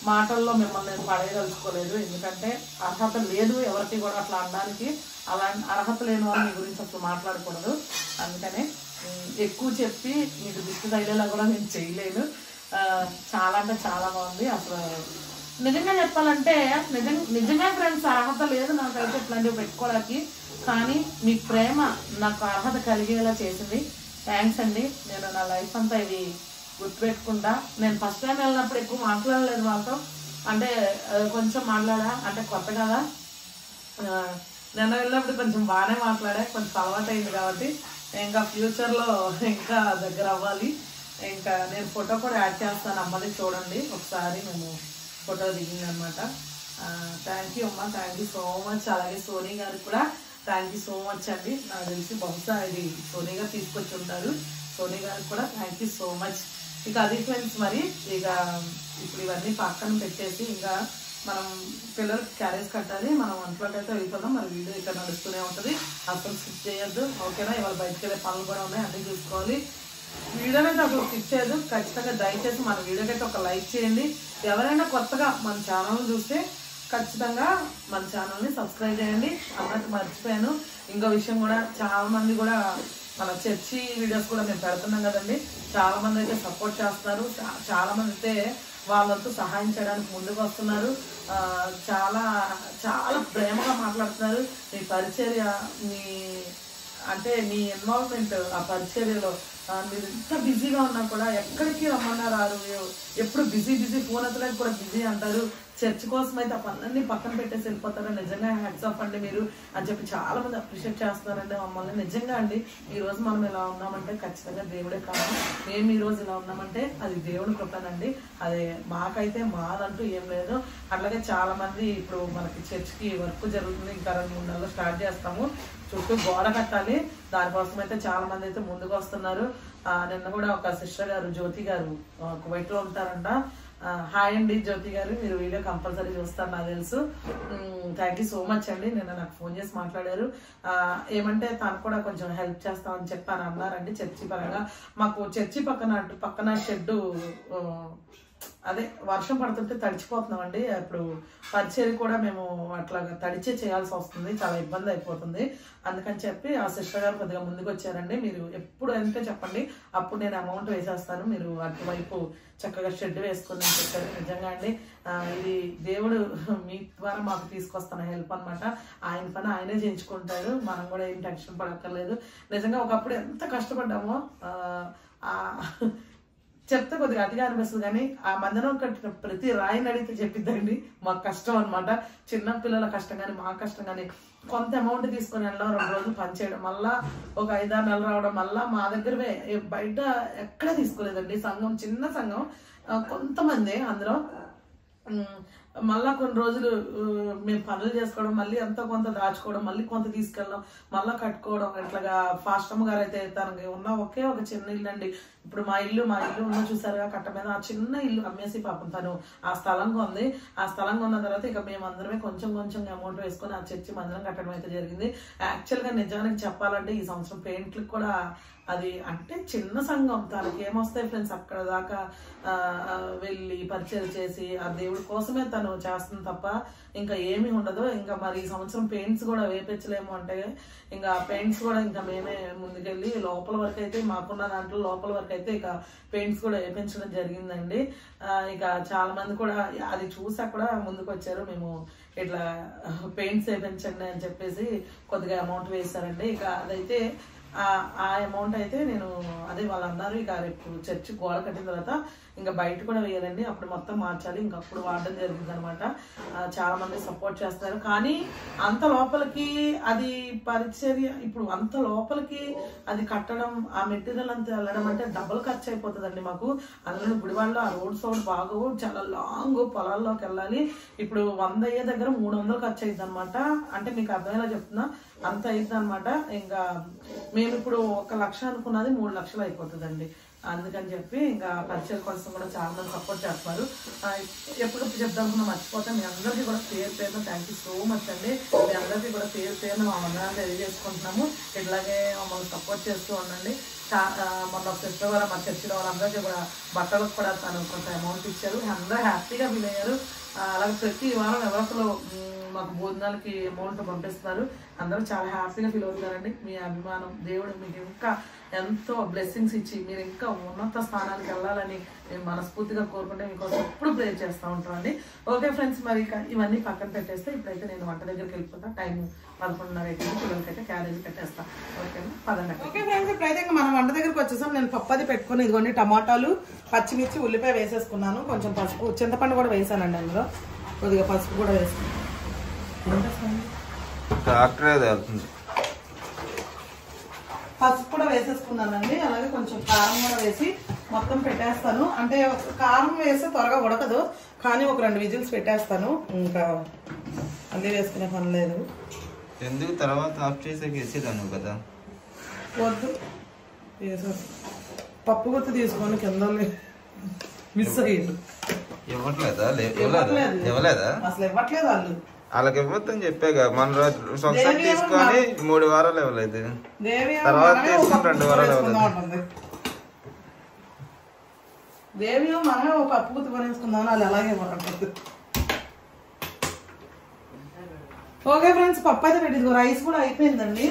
మాటల్లో మిమ్మల్ని నేను పడేయదలుచుకోలేదు. ఎందుకంటే అర్హత లేదు ఎవరికి కూడా అట్లా అనడానికి. అలా అర్హత లేని వాళ్ళు మీ గురించి అసలు మాట్లాడకూడదు. అందుకనే ఎక్కువ చెప్పి మీకు దిక్కు తగిలేలా కూడా నేను చేయలేను. చాలా అంటే చాలా బాగుంది. అసలు నిజంగా చెప్పాలంటే నిజంగా ఫ్రెండ్స్ అర్హత లేదు నాకైతే ఇట్లాంటివి పెట్టుకోవడానికి. కానీ మీ ప్రేమ నాకు అర్హత కలిగేలా చేసింది. థ్యాంక్స్ అండి. నేను నా లైఫ్ అంతా ఇవి గుర్తుపెట్టుకుంటా. నేను ఫస్ట్ టైం వెళ్ళినప్పుడు ఎక్కువ మాట్లాడలేదు వాళ్ళతో. అంటే కొంచెం మాట్లాడా, అంటే కొత్త కదా. నిన్న వెళ్ళినప్పుడు కొంచెం బాగానే మాట్లాడా, కొంచెం అలవాటు అయింది కాబట్టి ఇంకా ఫ్యూచర్లో ఇంకా దగ్గర అవ్వాలి. ఇంకా నేను ఫోటో కూడా యాడ్ చేస్తాను, అమ్మది చూడండి ఒకసారి. మేము ఫోటో దిగింది అనమాట. థ్యాంక్ యూ అమ్మ. Thank you so much. అలాగే సోనీ గారికి కూడా థ్యాంక్ యూ సో మచ్ అండి. నాకు తెలిసి బహుశా ఇది సోనీ గారు తీసుకొచ్చి ఉంటారు. సోనీ గారికి కూడా థ్యాంక్ యూ సో మచ్. ఇక అది ఫ్రెండ్స్, మరి ఇక ఇప్పుడు ఇవన్నీ పక్కన పెట్టేసి ఇంకా మనం పిల్లలకి క్యారేజ్ కట్టాలి. మనం వంటలోకి అయితే వెళ్ళిపోదాం. మరి వీడియో ఇక్కడ నడుస్తూనే ఉంటుంది, అసలు స్కిప్ చేయొద్దు. ఓకేనా? ఇవాళ బయటకు వెళ్ళే పనులు కూడా ఉన్నాయి, అన్నీ చూసుకోవాలి. వీడియోనైతే అసలు స్కిప్ చేయొద్దు. ఖచ్చితంగా దయచేసి మన వీడియోకి అయితే ఒక లైక్ చేయండి. ఎవరైనా కొత్తగా మన ఛానల్ చూస్తే ఖచ్చితంగా మన ఛానల్ని సబ్స్క్రైబ్ చేయండి. అన్నట్టు మర్చిపోయాను, ఇంకో విషయం కూడా, చాలా మంది కూడా మన చర్చి వీడియోస్ కూడా మేము పెడుతున్నాం కదండి. చాలా మంది అయితే సపోర్ట్ చేస్తున్నారు. చాలా మంది అయితే వాళ్ళంతా సహాయం చేయడానికి ముందుకు వస్తున్నారు. చాలా చాలా ప్రేమగా మాట్లాడుతున్నారు. మీ పరిచర్య, మీ అంటే మీ ఇన్వాల్వ్మెంట్ ఆ పరిచర్యలో మీరు ఎంత బిజీగా ఉన్నా కూడా ఎక్కడికి రమ్మన్నారు. ఎప్పుడు బిజీ ఫోన్ అతలకు కూడా బిజీ అంటారు. చర్చ్ కోసం అయితే ఆ పనులన్నీ పక్కన పెట్టేసి వెళ్ళిపోతారు. నిజంగా హ్యాట్స్ ఆఫ్ అండి మీరు అని చెప్పి చాలా మంది అప్రిషియేట్ చేస్తున్నారండి మమ్మల్ని. నిజంగా అండి, ఈ రోజు మనం ఇలా ఉన్నామంటే ఖచ్చితంగా దేవుడే కాదు. మేము ఈ రోజు ఇలా ఉన్నామంటే అది దేవుడి కృపనండి. అది మాకైతే మాదంటూ ఏం లేదు. అట్లాగే చాలా మంది ఇప్పుడు మనకి చర్చ్కి వర్క్ జరుగుతుంది. ఇంకా 2-3 నెలలు స్టార్ట్ చేస్తాము. చుట్టూ గోడ కట్టాలి. దానికోసం అయితే చాలా మంది అయితే ముందుకు వస్తున్నారు. నిన్న కూడా ఒక సిస్టర్ గారు, జ్యోతి గారు, కువైట్ లో ఉంటారంట. హాయ్ అండి జ్యోతి గారు, మీరు వీడియో కంపల్సరీ చూస్తారు నాకు తెలుసు. థ్యాంక్ యూ సో మచ్ అండి. నిన్న నాకు ఫోన్ చేసి మాట్లాడారు. ఏమంటే తను కూడా కొంచెం హెల్ప్ చేస్తామని చెప్పి అని అన్నారండి. చర్చి పరంగా మాకు చర్చి పక్కన షెడ్డు, అదే వర్షం పడుతుంటే తడిచిపోతున్నాం అండి. ఇప్పుడు పరిచయం కూడా మేము అట్లాగా తడిచే చేయాల్సి వస్తుంది, చాలా ఇబ్బంది అయిపోతుంది. అందుకని చెప్పి ఆ సిస్టర్ గారు కొద్దిగా ముందుకు వచ్చారండి. మీరు ఎప్పుడు ఎంత చెప్పండి, అప్పుడు నేను అమౌంట్ వేసేస్తాను, మీరు అటువైపు చక్కగా షెడ్ వేసుకుని చెప్పారు. నిజంగా అండి, ఇది దేవుడు మీ ద్వారా మాకు తీసుకొస్తున్న హెల్ప్ అనమాట. ఆయన పని ఆయనే చేయించుకుంటాడు, మనం కూడా ఏం టెన్షన్ పడక్కర్లేదు. నిజంగా ఒకప్పుడు ఎంత కష్టపడ్డామో చెప్తే కొద్దిగా అతిగా అనిపిస్తుంది. కానీ ఆ మందిరం కట్టిన ప్రతి రాయిని అడిగితే చెప్పిద్దండి మాకు కష్టం అనమాట. చిన్న పిల్లల కష్టం కానీ మా కష్టం కానీ కొంత అమౌంట్ తీసుకొని వెళ్ళడం, 2 రోజులు పనిచేయడం, మళ్ళా ఒక 5-6 నెలలు రావడం, మళ్ళా మా దగ్గరవే, బయట ఎక్కడ తీసుకోలేదండి. సంఘం చిన్న సంఘం, కొంతమంది అందులో. మళ్ళా కొన్ని రోజులు మేము పనులు చేసుకోవడం, మళ్ళీ ఎంతో కొంత దాచుకోవడం, మళ్ళీ కొంత తీసుకెళ్ళడం, మళ్ళీ కట్టుకోవడం. ఇట్లాగా ఫాస్టమ్ గారు అయితే తనకి ఉన్న ఒకే ఒక చిన్న ఇల్లు అండి. ఇప్పుడు మా ఇల్లు ఉన్న చూసారుగా కట్ట మీద, ఆ చిన్న ఇల్లు అమ్మేసి పాపం తను ఆ స్థలం కొంది. ఆ స్థలం కొన్న తర్వాత ఇక మేము అందరమే కొంచెం అమౌంట్ వేసుకొని ఆ చర్చి మందిరం కట్టడం అయితే జరిగింది. యాక్చువల్గా నిజానికి చెప్పాలంటే ఈ సంవత్సరం పెయింట్లకు కూడా అది అంటే చిన్న సంఘం, తనకి ఏమొస్తాయి ఫ్రెండ్స్, అక్కడ దాకా వెళ్ళి పరిచయం చేసి ఆ దేవుడి కోసమే తను చేస్తుంది తప్ప ఇంకా ఏమీ ఉండదు. ఇంకా మరి ఈ సంవత్సరం పెయింట్స్ కూడా వేపించలేము అంటే ఇంకా పెయింట్స్ కూడా ఇంకా మేమే ముందుకెళ్ళి లోపల వరకు అయితే మాకున్న దాంట్లో లోపల వరకు అయితే ఇక పెయింట్స్ కూడా వేపించడం జరిగిందండి. ఇక చాలా మంది కూడా అది చూసా కూడా ముందుకు వచ్చారు, మేము ఇట్లా పెయింట్స్ వేపించండి అని చెప్పేసి కొద్దిగా అమౌంట్ వేస్తారండి. ఇక అదైతే ఆ అమౌంట్ అయితే నేను అదే వాళ్ళు అన్నారు ఇక రేపు చర్చి గోడ కట్టిన తర్వాత ఇంకా బయట కూడా వేయాలండి, అప్పుడు మొత్తం మార్చాలి, ఇంకా అప్పుడు వాడడం జరిగింది అనమాట. చాలా మంది సపోర్ట్ చేస్తున్నారు. కానీ అంత లోపలికి అది పరిచర్య, ఇప్పుడు అంత లోపలికి అది కట్టడం, ఆ మెటీరియల్ అంతా వెళ్ళడం అంటే డబుల్ ఖర్చు అయిపోతుందండి మాకు. అందులో గుడివాడలో ఆ రోడ్స్ ఒకటి బాగోవు, చాలా లాంగ్ పొలాల్లోకి వెళ్ళాలి. ఇప్పుడు 100 అయ్యే దగ్గర 300 ఖర్చు అయింది అనమాట. అంటే మీకు అర్థమయ్యేలా చెప్తున్నా, అంత అయింది అనమాట. ఇంకా మేము ఇప్పుడు 1 లక్ష అనుకున్నది 3 లక్షలు అయిపోతుందండి. అందుకని చెప్పి ఇంకా పరిచయం కోసం కూడా చాలా మంది సపోర్ట్ చేస్తున్నారు. ఎప్పటికప్పుడు చెప్దామన్నా మర్చిపోతాం. మీ అందరికీ కూడా పేరున థ్యాంక్ యూ సో మచ్ అండి. మీ అందరికీ కూడా పేరున మా వందనాలు తెలియజేసుకుంటున్నాము. ఇట్లాగే మమ్మల్ని సపోర్ట్ చేస్తూ ఉండండి. మొన్న ఫిబ్రవరి మా చర్చిలో వాళ్ళందరికీ కూడా బట్టలకు కూడా తను కొంత అమౌంట్ ఇచ్చారు. అందరూ హ్యాపీగా ఫీల్ అయ్యారు. అలాగే ప్రతి వారం ఎవరికలో మాకు భోజనాలకి అమౌంట్ పంపిస్తున్నారు. అందరూ చాలా హ్యాపీగా ఫీల్ అవుతున్నారండి. మీ అభిమానం దేవుడు మీకు ఇంకా ఎంతో బ్లెస్సింగ్స్ ఇచ్చి మీరు ఇంకా ఉన్నత స్థానానికి వెళ్ళాలని మేము మనస్ఫూర్తిగా కోరుకుంటే మీకోసం ఎప్పుడు ప్రే చేస్తూ ఉంటామండి. ఓకే ఫ్రెండ్స్, మరి ఇవన్నీ పక్కన పెట్టేస్తే ఇప్పుడైతే నేను వంట దగ్గరికి వెళ్ళిపోతాను. టైం 11:30 అయిపోయింది. పిల్లలకైతే క్యారేజ్ పెట్టేస్తాను. ఓకేనా, పదండి. ఓకే ఫ్రెండ్స్, ఇప్పుడైతే ఇంకా మనం వంట దగ్గరికి వచ్చేసాం. నేను పప్పది పెట్టుకుని ఇదిగోండి టమాటాలు, పచ్చిమిర్చి, ఉల్లిపాయ వేసేసుకున్నాను. కొంచెం పసుపు, చింతపండు కూడా వేసానండి. అందులో కొద్దిగా పసుపు కూడా వేసుకున్నాను. పసుపు కూడా వేసేసుకున్నానండి. అలాగే కొంచెం కారం కూడా వేసి మొత్తం పెట్టేస్తాను. అంటే కారం వేస్తే త్వరగా ఉడకదు, కానీ ఒక 2 విజిల్స్ పెట్టేస్తాను. ఇంకా అన్నీ వేసుకునే పని లేదు. ఎందుకు తర్వాత ఆఫ్ చేసాక వేసేదాను కదా. వద్దు, వేసేసి పప్పు గుర్తు తీసుకొని కింద మిస్ అయ్యిండు. ఇవ్వట్లేదా? అసలు ఇవ్వట్లేదు వాళ్ళు. వాళ్ళకి ఇవ్వద్దని చెప్పాగా. మన ఒకసారి తీసుకొని 3 వారాలు ఇవ్వలేదు, తర్వాత తీసుకుని 2 వారాలు ఇవ్వలేదు. దేవి మనమే ఒక పప్పు గుర్తు కొనేసుకుందాం, వాళ్ళు అలాగే ఇవ్వట్లేదు. ఓకే ఫ్రెండ్స్, పప్పు అయితే పెట్టింది. రైస్ కూడా అయిపోయిందండి.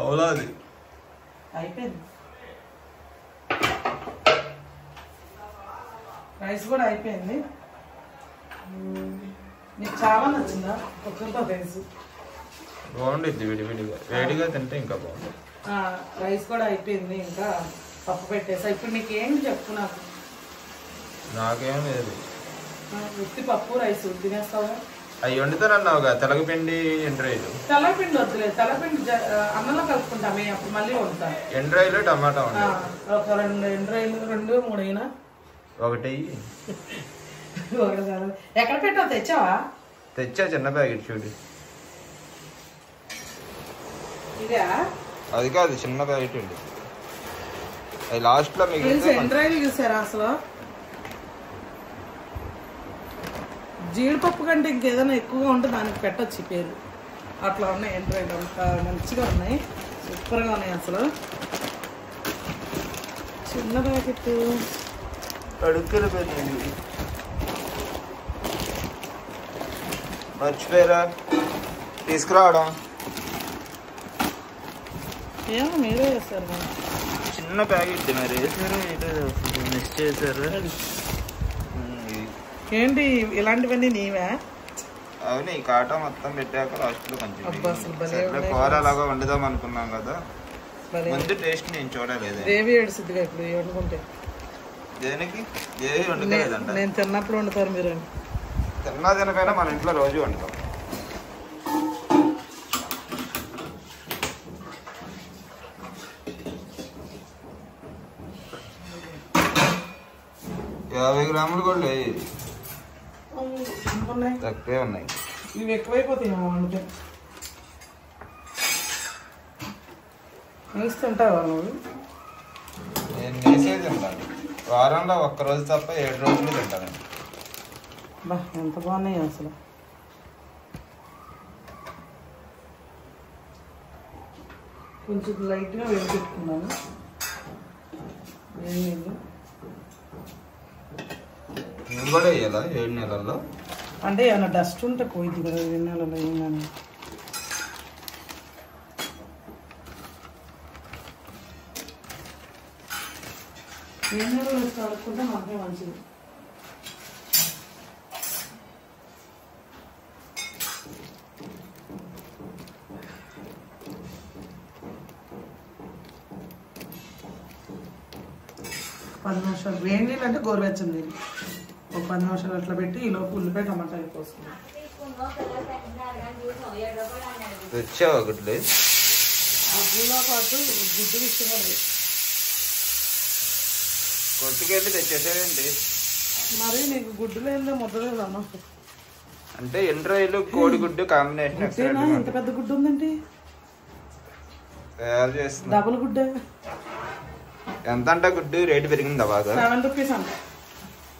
అవునా, అది అయిపోయింది. రైస్ కూడా అయిపోయింది. మీకు చాలా నచ్చిందా కుక్కర్తో రైస్? బాగుండిద్ది, విడివిడిగా వేడిగా తింటే ఇంకా బాగుంటుంది. రైస్ కూడా అయిపోయింది. ఇంకా పప్పు పెట్టేసా. ఇప్పుడు నీకు ఏంటి చెప్పు. నాకేం లేదు. ఉత్తి పప్పు రైస్ తినేస్తావా? అవి వండుతానన్నావుగా, తెలగపిండి ఎండ్రాయిలు. తెల్లపిండి వద్దులేదు, తెల్లపిండి అన్నంలో కలుపుకుంటామే, అప్పుడు మళ్ళీ వండుతాను. ఎండ్రాయిలు టమాటా ఒక 2 ఎండ్రాయిలు, 2 3 అయినా ఒకటి. ఎక్కడ పెట్టావు? తెచ్చావా? తెచ్చా, చిన్న ప్యాకెట్ చూడు. ఇదే అది కాదు, చిన్న ప్యాకెట్ ఉంది. అది లాస్ట్ లో మీకు ఎండ్రాయిలు చూసారా? అసలు జీడిపప్పు కంటే ఇంకేదైనా ఎక్కువగా ఉంటే దానికి పెట్టచ్చు పేరు. అట్లా ఉన్నాయి ఎండ్రాయిలు, అంత మంచిగా ఉన్నాయి, సూపర్గా ఉన్నాయి. అసలు చిన్న ప్యాకెట్ అడుగులు పెట్టండి. మర్చిపోయారా తీసుకురావడం? ఏమో మీరే చేస్తారు కదా. చిన్న ప్యాకెట్ మరి వేసారు, మిస్ చేశారు. ఏంటి ఇలాంటివన్నీ నీవే? అవును, ఈ కాటా మొత్తం పెట్టాక లాస్ట్ లో కొంచెం కూర అలాగా వండుదాం అనుకున్నాం కదా. ముందు టేస్ట్ నేను చూడలేదు. గ్రేవీ ఏడుసిద్దిగా ఇప్పుడు వండుకుంటే. దేనికి గ్రేవీ వండుకోలేదంట. నేను తిన్నప్పుడు వండుతారు మీరు. తిన్నా తినకైనా మన ఇంట్లో రోజు వండుతాం. యాభై గ్రాములు కూడా లేవు, తక్కువే ఉన్నాయి. ఇవి ఎక్కువైపోతాయి వండితే. వేస్తుంటావా నువ్వు? నేను వేసేది తింటాను. వారంలో 1 రోజు తప్ప 7 రోజులు తింటాను. బా ఎంత బాగున్నాయి అసలు. కొంచెం లైట్గా వేడి పెట్టుకున్నాను. నేను కూడా వేయాలా 7 నెలల్లో? అంటే ఏమన్నా డస్ట్ ఉంటే పోయింది కదా 7 నెలల్లో. ఏమన్నా ఏ నెలలో వేసి కడుక్కుంటే మనకే మంచిది. 10 నిమిషాలు వేడి నీళ్ళు అంటే గోరువెచ్చని నీళ్ళు ఒక 10 నిమిషాలు అట్లా పెట్టి ఈలోపు ఉల్లిపాయ టమాటాలు పోసుకున్నాం. తెచ్చావా గుడ్లు? గుడ్డులో పాటు గుడ్డు ఇష్టపడదు. కొట్టుకెళ్ళి తెచ్చేసేయండి. మరి నీకు గుడ్డు లేదే ముద్దలేదమ్మా. అంటే ఎండ్రాయిలు కోడిగుడ్డు కాంబినేషన్ ఎంత పెద్ద గుడ్డు ఉందండి తయారు చేస్తుంది. డబుల్ గుడ్డ ఎంత అంటే గుడ్డు రేటు పెరిగిందా బాగా? 7 రూపీస్ అంట.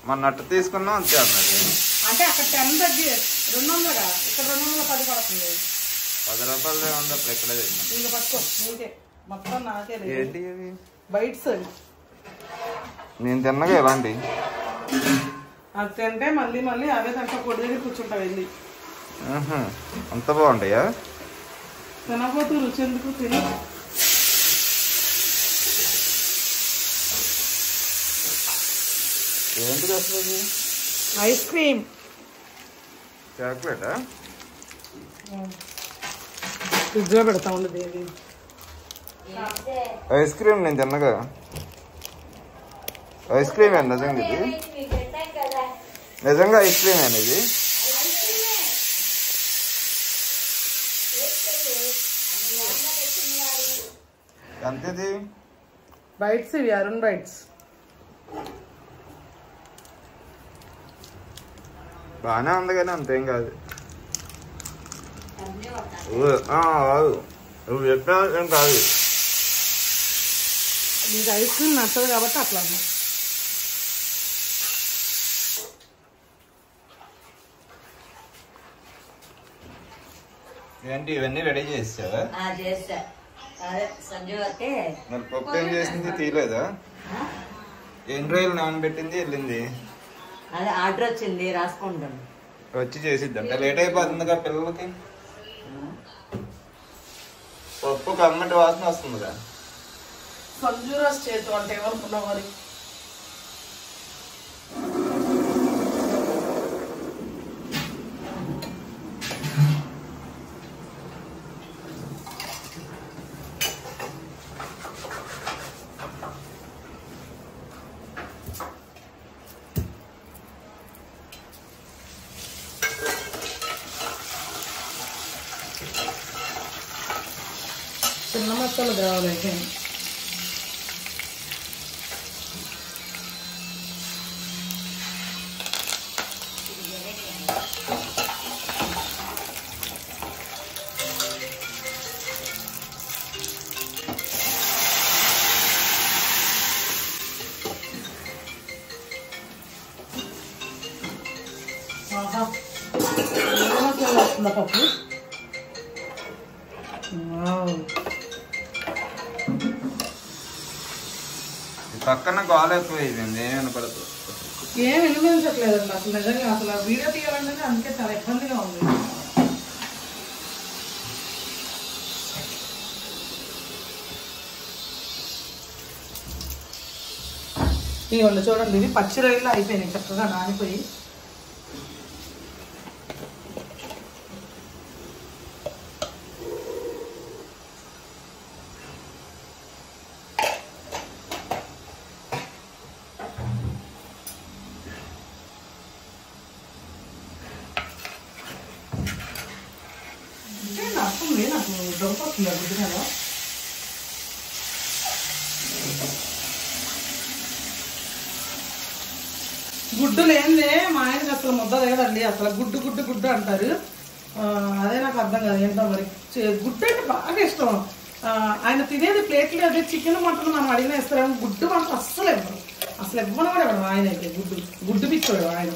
మన నట్టు తీసుకున్నాం అంతే అన్నది. అంటే అక్కడ 10 తగ్గి 200గా ఇక్కడ 210 పడుతుంది. 10 రూపాయలు ఉంది అప్పుడు ఎక్కడ ఇంకా పట్టుకో నీకే మొత్తం నాకే. ఏంటి అవి? బైట్స్ అవి నేను తిన్నగా ఎలాంటి అది తింటే మళ్ళీ మళ్ళీ అవే దాంట్లో పొడి దగ్గర కూర్చుంటావు వెళ్ళి. అంత బాగుంటాయా? తినకపోతూ రుచి ఎందుకు తిన. ఏంటిది అసలు? ఐస్ క్రీమ్ చాక్లెటా? ఫ్రిడ్జ్లో పెడతా ఉండదు ఏది. ఐస్ క్రీమ్ నేను తిన్నగా. ఐస్ క్రీమ్ అండి నిజంగా ఇది? నిజంగా ఐస్ క్రీమ్ అనేది? ఎంతది? బైట్స్ ఇవి అరుణ్ బైట్స్. బాగానే ఉంది కానీ అంతేం కాదు. నువ్వు చెప్పినా ఏం కాదు. నీకు ఐస్ క్రీమ్ నచ్చదు కాబట్టి అట్లా అన్నా. ఏంటి ఇవన్నీ రెడీ చేసావా? చేస్తా. అదే సంజు అయితే మరి పప్పు ఏం చేసింది తీయలేదా? ఎన్ని రోజులు నానబెట్టింది వెళ్ళింది? అదే ఆర్డర్ వచ్చింది రాసుకుంటాను. వచ్చి చేసిద్దంట. లేట్ అయిపోతుందిగా పిల్లలకి. పప్పు కమ్మటి వాసన వస్తుందిగా. సంజూరాస్ చేతు అంటే ఏమనుకున్నావు మరి? చిన్న మచ్చలు కావాలి. వస్తుందా పప్పు? పక్కన గోల ఎక్కువైపోయింది. ఏమి వినపడదు. ఏం వినిపించట్లేదండి అసలు. నిజంగా అసలు వీడియో తీయాలంటే అందుకే చాలా ఇబ్బందిగా ఉంది. ఇవ్వండి చూడండి, ఇవి పచ్చి రొయ్యలు అయిపోయినాయి చక్కగా నానిపోయి. నడుస్తుంది నాకు దొరకొస్తుంది గుడ్డు కదా. గుడ్డు లేనిదే మా ఆయనకి అసలు ముద్ద లేదండి. అసలు గుడ్డు గుడ్డు గుడ్డు అంటారు. అదే నాకు అర్థం కాదు ఏంటో మరి. గుడ్డు అంటే బాగా ఇష్టం. ఆయన తినేది ప్లేట్లు అదే చికెన్ మటన్ మనం అడిగిన ఇస్తారేమో. గుడ్డు మాత్రం అస్సలు ఇవ్వరు. అసలు ఇవ్వను కూడా ఇవ్వడం ఆయన అయితే. గుడ్డు గుడ్డు పిచ్చాడు ఆయన.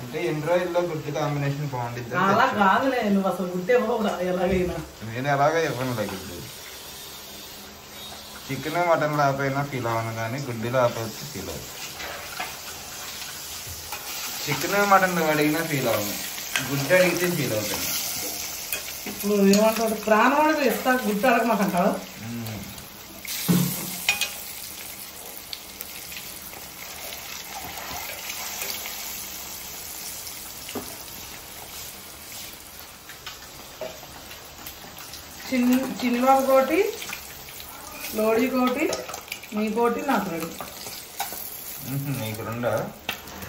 అంటే ఎన్ని రోజుల్లో గుడ్డు కాంబినేషన్ బాగుంటుంది. అలా కాదులే, నువ్వు అసలు గుడ్డే ఇవ్వవు ఎలాగైనా. నేను ఎలాగ ఇవ్వను గుడ్డు. చికెన్ మటన్ లేకపోయినా ఫీల్ అవ్వను కానీ గుడ్డు లేకపోతే ఫీల్ అవ్వదు. చికెన్ మటన్ అడిగినా ఫీల్ అవ్వను. గుడ్డు అడిగితే ఫీల్ అవుతాను. ఇప్పుడు ఏమంటాడు, ప్రాణవాడికి ఇస్తా గుడ్డు అడగమాకంటావు. చిన్నబాబు కోటి లోడీ కోటి నీ కోటి నాకు రెడీ. నీకు రెండా?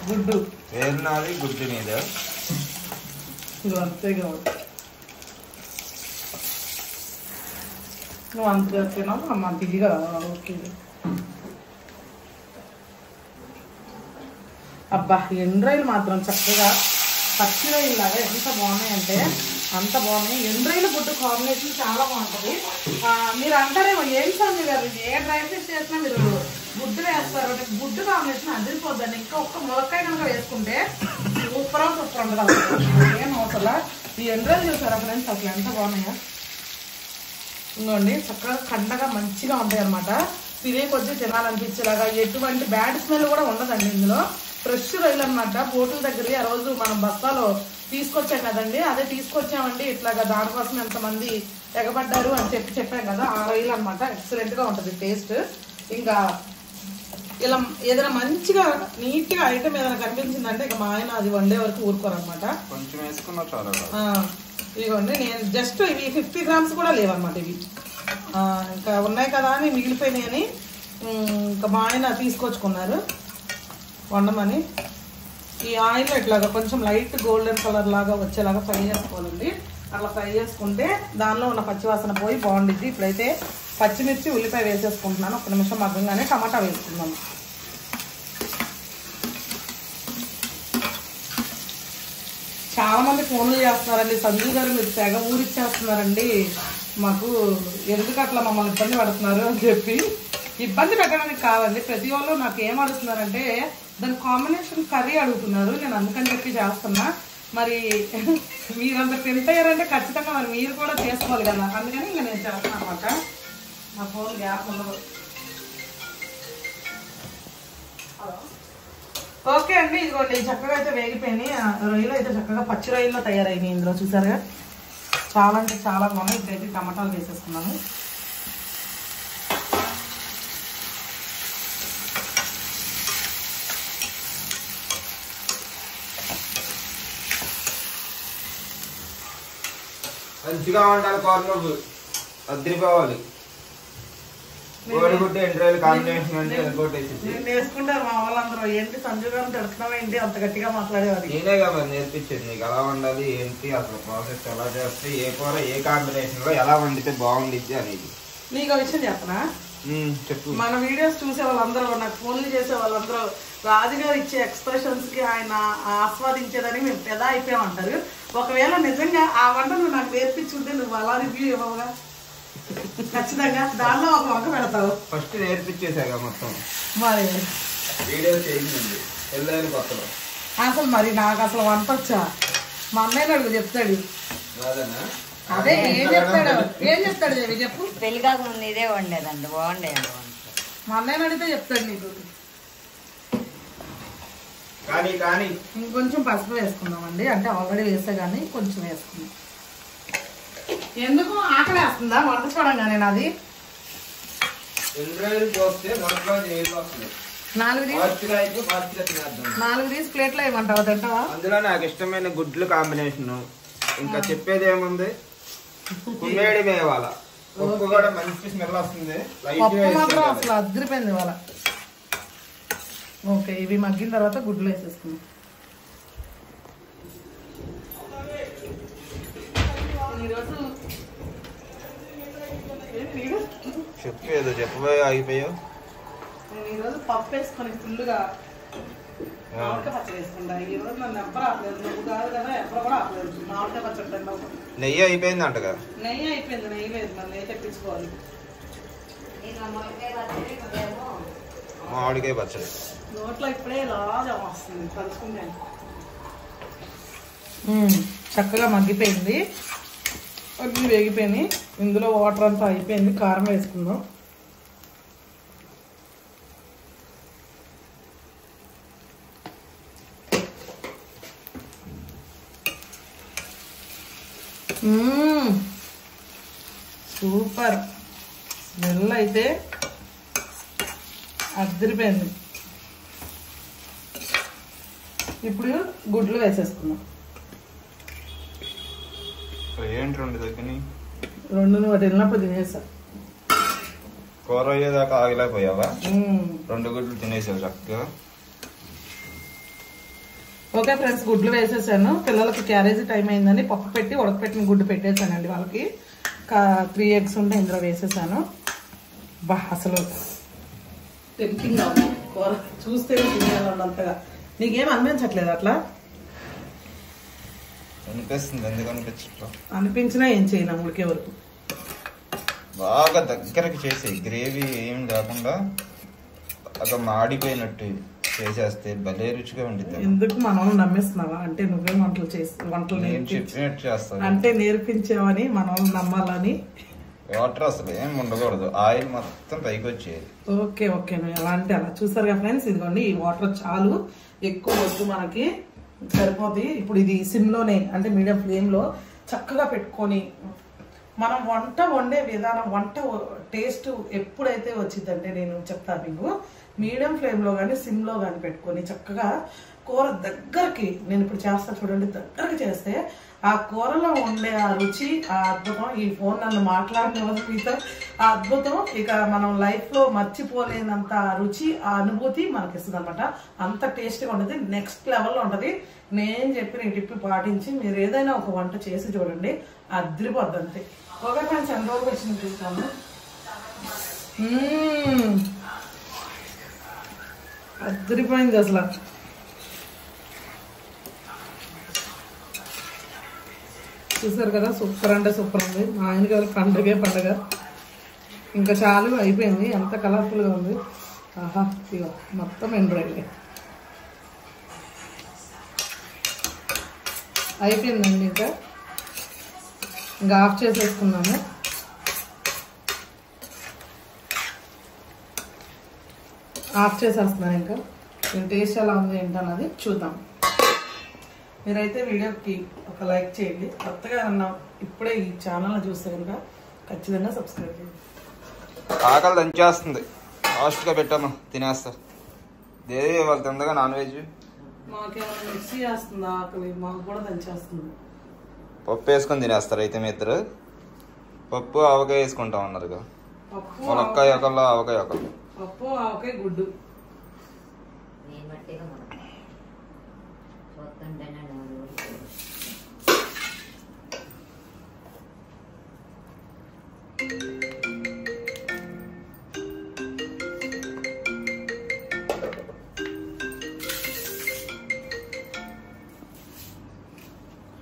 గుడ్డు వేరు నాది, గుడ్డు మీద. నువ్వు అంతే కావాలి, నువ్వు అంతే తినావు అమ్మ అంతగా. ఓకే అబ్బా ఎండ్రాయిలు మాత్రం చక్కగా పచ్చి రొయ్యలు లాగా ఎంత బాగున్నాయంటే అంత బాగున్నాయి. ఎండ్రాయిలు గుడ్డు కాంబినేషన్ చాలా బాగుంటుంది. మీరు అంటారేమో ఏం సంజయ్ గారు ఏ డ్రై ఫిష్ చేసినా మీరు గుడ్డు వేస్తారు అంటే గుడ్డు కాంబినేషన్ అదిరిపోద్దండి. ఇంకా ఒక్క ములక్కాయ కనుక వేసుకుంటే సూపర్ ఉంటుంది. ఏం అవసరం. ఈ ఎండ్రాయిలు చూసారా ఫ్రెండ్స్ అసలు ఎంత బాగున్నాయా? ఇంకోండి చక్కగా కండగా మంచిగా ఉంటాయి అనమాట. తినే కొద్ది తినాలనిపించేలాగా ఎటువంటి బ్యాడ్ స్మెల్ కూడా ఉండదండి. ఇందులో ఫ్రెష్ రొయ్యలు అనమాట. బోటుల దగ్గర ఆ రోజు మనం బస్తాలో తీసుకొచ్చాం కదండి, అదే తీసుకొచ్చామండి. ఇట్లాగా దానికోసం ఎంతమంది ఎగబడ్డారు అని చెప్పాం కదా, ఆ రొయ్యలు అనమాట. ఎక్సలెంట్ గా ఉంటుంది టేస్ట్. ఇంకా ఇలా ఏదైనా మంచిగా నీట్ గా ఐటమ్ ఏదైనా కనిపించిందంటే ఇక మా ఆయన అది వండే వరకు ఊరుకోరనమాట. కొంచెం వేసుకున్నా చాలా. ఇదిగోండి నేను జస్ట్ ఇవి 50 గ్రామ్స్ కూడా లేవన్నమాట. ఇవి ఇంకా ఉన్నాయి కదా అని మిగిలిపోయినాయి అని ఇంకా మా ఆయన తీసుకొచ్చుకున్నారు వండమని. ఈ ఆయిల్ ఇట్లాగా కొంచెం లైట్ గోల్డెన్ కలర్ లాగా వచ్చేలాగా ఫ్రై చేసుకోవాలండి. అట్లా ఫ్రై చేసుకుంటే దానిలో ఉన్న పచ్చివాసన పోయి బాగుండిద్ది. ఇప్పుడైతే పచ్చిమిర్చి ఉల్లిపాయ వేసేసుకుంటున్నాను. ఒక నిమిషం మగ్గంగానే టమాటా వేసుకుందాము. చాలా మంది ఫోన్లు చేస్తున్నారండి, సంజయ్ గారు మీరు తెగ ఊరిచ్చేస్తున్నారండి, మాకు ఎందుకు అట్లా మమ్మల్ని ఇబ్బంది పడుతున్నారు అని చెప్పి. ఇబ్బంది పెట్టడానికి కాదండి, ప్రతి వాళ్ళు నాకు ఏం అడుగుతున్నారంటే దాని కాంబినేషన్ కర్రీ అడుగుతున్నారు. నేను అందుకని చెప్పి చేస్తున్నా. మరి మీరంతా తింటారంటే ఖచ్చితంగా మరి మీరు కూడా చేసుకోవాలి కదా, అందుకని ఇంకా నేను చేస్తాను అనమాట. నా ఫోన్ గ్యాప్ ఉండదు. ఓకే అండి, ఇదిగోండి చక్కగా అయితే వేగిపోయినాయి. రొయ్యలు అయితే చక్కగా పచ్చి రొయ్యల్లో తయారైనాయి. ఇందులో చూసారుగా చాలా అంటే చాలా బాగున్నాయి. ఇప్పుడైతే టమాటాలు వేసేస్తున్నాము. మంచిగా ఉండాలి, కార్నర్ అద్దరిపోవాలి. కోడిగుడ్డు ఎండ్రాయిల్ కాంబినేషన్ అంటే నేను వేసుకుంటారు మా వాళ్ళందరూ. ఏంటి సంజయ్ గారు తిడుతున్నావు ఏంటి అంత గట్టిగా మాట్లాడేవారు? నేనే కదా నేర్పించేది నీకు ఎలా వండాలి ఏంటి, అసలు ప్రాసెస్ ఎలా చేస్తే ఏ కూర ఏ కాంబినేషన్ లో ఎలా వండితే బాగుండిద్ది అనేది. నీకు విషయం చెప్పనా? చెప్పు. మన వీడియోస్ చూసే వాళ్ళందరూ, నాకు ఫోన్లు చేసే వాళ్ళందరూ రాజుగారు ఇచ్చే ఎక్స్ప్రెషన్స్ కి ఆయన ఆస్వాదించేదని మేము పెదా అయిపోయామంటారు. ఒకవేళ నిజంగా ఆ వంట నువ్వు నాకు నేర్పించుంటే నువ్వు అలా రివ్యూ ఇవ్వవుగా? ఖచ్చితంగా దానిలో ఒక వంక పెడతావు. ఫస్ట్ నేర్పించేసాగా మొత్తం మరి వీడియో చేయించండి పెళ్ళైన కొత్తలో. అసలు మరి నాకు అసలు వంట వచ్చా? మా అన్నయ్య అడుగు చెప్తాడు. అదే ఏం చెప్తాడు చెప్పు. పెళ్లి కాకముందు ఇదే వండేదండి, బాగుండేది. మా అన్నయ్యని అడిగితే చెప్తాడు నీకు. కానీ ఇంకొంచెం పసుపు వేసుకుందామండి, అంటే ఆల్రెడీ వేస్తే కానీ కొంచెం వేసుకుందాం. ఎందుకు ఆకలి వేస్తుందా వంట చూడంగానే? నాది 4 తీసి ప్లేట్లో ఏమంటావా? తింటావా? అందులో నాకు ఇష్టమైన గుడ్లు కాంబినేషన్. ఇంకా చెప్పేది ఏముంది, కుమ్మేడి మేవాల ఉప్పు కూడా మంచి స్మెల్ వస్తుంది. పప్పు మాత్రం అసలు అదిరిపోయింది ఇవాళ. ఓకే, ఇవి మగ్గిన తర్వాత గుడ్లు వేసేసుకుందాం. చెప్పేదో చెప్పబోయే ఆగిపోయావు. నేను ఈరోజు పప్పు వేసుకొని ఫుల్గా మామిడికాయ పచ్చడి వేసుకుంటా. ఈరోజు నన్ను ఎవ్వరు ఆపలేదు, నువ్వు కాదు కదా ఎవ్వరు కూడా ఆపలేదు. మామిడికాయ పచ్చడి తిన్నావు. నెయ్యి అయిపోయింది అంటగా? నెయ్యి అయిపోయింది, నెయ్యి లేదు, మరి నెయ్యి తెప్పించుకోవాలి. మామిడికాయ పచ్చడి నోట్లో ఇప్పుడే లాగా వస్తుంది కలుసుకుంటే. చక్కగా మగ్గిపోయింది, అన్నీ వేగిపోయినాయి. ఇందులో వాటర్ అంతా అయిపోయింది. కారం వేసుకుందాం. సూపర్ స్మెల్ అయితే అదిరిపోయింది. ఇప్పుడు గుడ్లు వేసేసుకుందాం. ఏంటి 2 దగ్గర 2 నువ్వు అటు వెళ్ళినప్పుడు తినేసా. కూర అయ్యేదాకా ఆగలేకపోయావా? 2 గుడ్లు తినేసావు చక్కగా. ఓకే ఫ్రెండ్స్, గుడ్లు వేసేసాను. పిల్లలకి క్యారేజీ టైం అయిందని పప్పు పెట్టి ఉడకపెట్టిన గుడ్డు పెట్టేశానండి వాళ్ళకి. 3 eggs ఉంటే ఇందులో వేసేసాను. బా అసలు టెంప్టింగ్ గా ఉంది కూర చూస్తే తినేయాలన్నంతగా. నీకేం అనిపించట్లేదు అట్లా? అనిపిస్తుంది. ఎందుకు అనిపించట్లా? అనిపించినా ఏం చేయను ఉడికే వరకు. బాగా దగ్గరకి చేసేయి, గ్రేవీ ఏం లేకుండా అక్కడ మాడిపోయినట్టు చేసేస్తే భలే రుచిగా ఉండిద్ది. ఎందుకు మనం నమ్మేస్తున్నావా? అంటే నువ్వేం వంటలు చెప్పినట్టు చేస్తావు అంటే నేర్పించావని మనం నమ్మాలని. వాటర్ అసలు ఏం ఉండకూడదు, ఆయిల్ మొత్తం పైకి వచ్చేది. ఓకే ఓకే, నువ్వు ఎలా అంటే అలా. చూసారుగా ఫ్రెండ్స్, ఇదిగోండి ఈ వాటర్ చాలు, ఎక్కువ వద్దు మనకి, సరిపోతుంది. ఇప్పుడు ఇది సిమ్లోనే అంటే మీడియం ఫ్లేమ్లో చక్కగా పెట్టుకొని మనం వంట వండే విధానం, వంట టేస్ట్ ఎప్పుడైతే వచ్చిందంటే నేను చెప్తాను మీకు, మీడియం ఫ్లేమ్లో కానీ సిమ్లో కానీ పెట్టుకొని చక్కగా కూర దగ్గరికి, నేను ఇప్పుడు చేస్తా చూడండి, దగ్గరికి చేస్తే ఆ కూరలో ఉండే ఆ రుచి, ఆ అద్భుతం, ఈ ఫోన్ నన్ను మాట్లాడిన మీతో ఆ అద్భుతం ఇక మనం లైఫ్లో మర్చిపోలేనంత రుచి, ఆ అనుభూతి మనకి ఇస్తుంది అనమాట. అంత టేస్ట్గా ఉంటుంది, నెక్స్ట్ లెవెల్లో ఉంటుంది. నేను చెప్పిన ఈ టిప్ పాటించి మీరు ఏదైనా ఒక వంట చేసి చూడండి, అదిరిపోద్ది అంతే. ఓకే ఫ్రెండ్స్, ఎంత రోజులు వచ్చింది చూస్తాను. అదిరిపోయింది అసలు. చూసారు కదా, సూపర్ అంటే సూపర్ ఉంది. మా ఆయనకి పండుగే పండుగ. ఇంకా చాలు, అయిపోయింది. ఎంత కలర్ఫుల్గా ఉంది. ఆహా, ఇగో మొత్తం ఎంబ్రాయిడరీ అయిపోయిందండి. ఇంకా ఆఫ్ చేసేసుకున్నాము. ఆఫ్ చేసేస్తున్నాను. ఇంకా నేను టేస్ట్ ఎలా ఉంది ఏంటన్నది చూద్దాం. మీరైతే వీడియోకి ఒక లైక్ చేయండి. కొత్తగా అన్నాం ఇప్పుడే ఈ ఛానల్ చూస్తే కనుక ఖచ్చితంగా సబ్స్క్రైబ్ చేయండి. ఆకలి దంచేస్తుంది, లాస్ట్గా పెట్టాము తినేస్తా. దేవి వాళ్ళు తిందగా నాన్ వెజ్. మాకేమైనా మిక్సీ చేస్తుందా ఆకలి? మాకు కూడా దంచేస్తుంది. పప్పు వేసుకొని తినేస్తారు అయితే మీ ఇద్దరు? పప్పు ఆవకాయ వేసుకుంటాం అన్నారుగా. మునక్కాయ ఒకళ్ళు, ఆవకాయ ఒకళ్ళు. పప్పు ఆవకాయ గుడ్డు.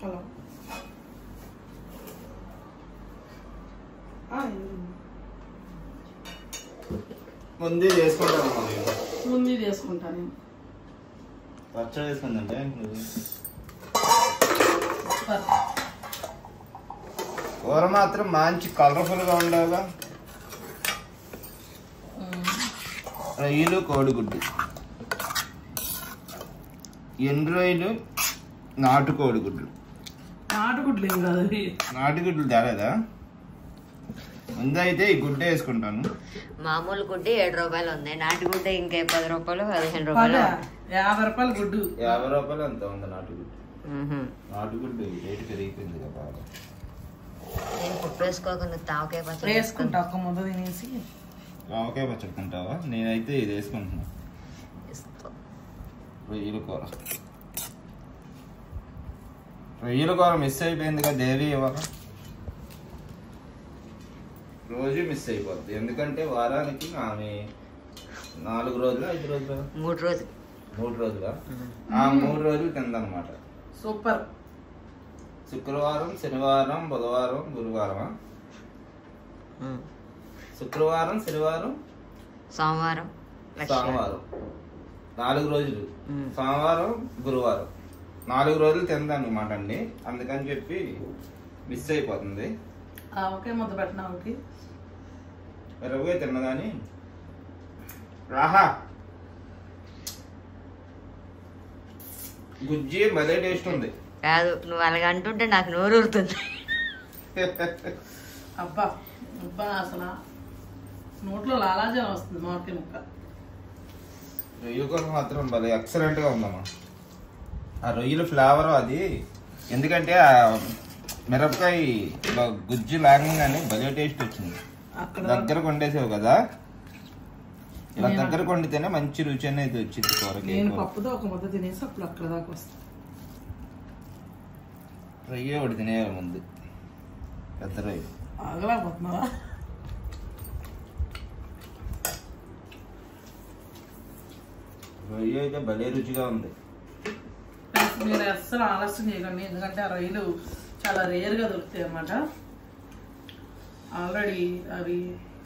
హలో, ముందే చేసుకుంటాను. ముందు చేసుకుంటాను. పచ్చడి వేసుకుందంటే కూర మాత్రం మంచి కలర్ఫుల్గా ఉండగా. రొయ్యలు, కోడిగుడ్డు, ఎండు రొయ్యలు, నాటు కోడిగుడ్లు. నాటుగుడ్లు ఏం కాదు, నాటుగుడ్లు తేలేదా? ముందైతే ఈ గుడ్డ వేసుకుంటాను. మామూలు గుడ్డి 7 రూపాయలు ఉంది, నాటుగుడ్డ ఇంకా 10 రూపాయలు, 15 రూపాయలు, 50 రూపాయలు గుడ్డు. 50 రూపాయలు అంత ఉంది నాటుగుడ్డు. నాటుగుడ్డు రేటు పెరిగిపోయింది కదా బాగా. నేను పప్పు వేసుకోకుండా తావకాయ పచ్చడి వేసుకుంటా. ఒక్క ముద్ద తినేసి ఆవకాయ పచ్చడుకుంటావా? నేనైతే ఇది వేసుకుంటున్నా. రొయ్యల కూర, రొయ్యల కూర మిస్ అయిపోయింది కదా దేవి. ఇవాళ రోజు మిస్ అయిపోద్ది, ఎందుకంటే వారానికి ఆమె 4 రోజులు 5 రోజులు 3 రోజులు 3 రోజులా? ఆ 3 రోజులు తిందనమాట. సూపర్. శుక్రవారం, శనివారం, బుధవారం, గురువారమా? శుక్రవారం, శనివారం, సోమవారం, 4 రోజులు. సోమవారం, గురువారం 4 రోజులు తిందనమాట అండి. అందుకని చెప్పి మిస్ అయిపోతుంది. ఓకే, ముద్ద పెట్టినా ఒకటి రవ్వే తిన్నదాని. రాహా గుజ్జి భలే టేస్ట్ ఉంది. కాదు, నువ్వు అలాగ అంటుంటే నాకు నోరు ఊరుతుంది. అబ్బా అబ్బా, అసలు నోట్లో లాలాజలం వస్తుంది మామిడికాయ ముక్క. రొయ్యల కూర మాత్రం భలే ఎక్సలెంట్ గా ఉందమ్మా. ఆ రొయ్యల ఫ్లేవర్ అది, ఎందుకంటే ఆ మిరపకాయ గుజ్జు లాగంగానే భలే టేస్ట్ వచ్చింది. దగ్గరకు వండేసావు కదా, ఇలా దగ్గరకు వండితేనే మంచి రుచి అనేది వచ్చింది కూరకి. నేను పప్పుతో ఒక ముద్ద తినేసి అప్పుడు అక్కడ దాకా వస్తాను. రొయ్య ఒకటి తినేయాలి ముందు, పెద్ద రొయ్య. ఆగలేకపోతున్నావా? రొయ్య అయితే భలే రుచిగా ఉంది. మీరు అస్సలు ఆలస్యం చేయకండి, ఎందుకంటే ఆ రొయ్యలు చాలా రేర్గా దొరుకుతాయి అన్నమాట. ఆల్రెడీ అవి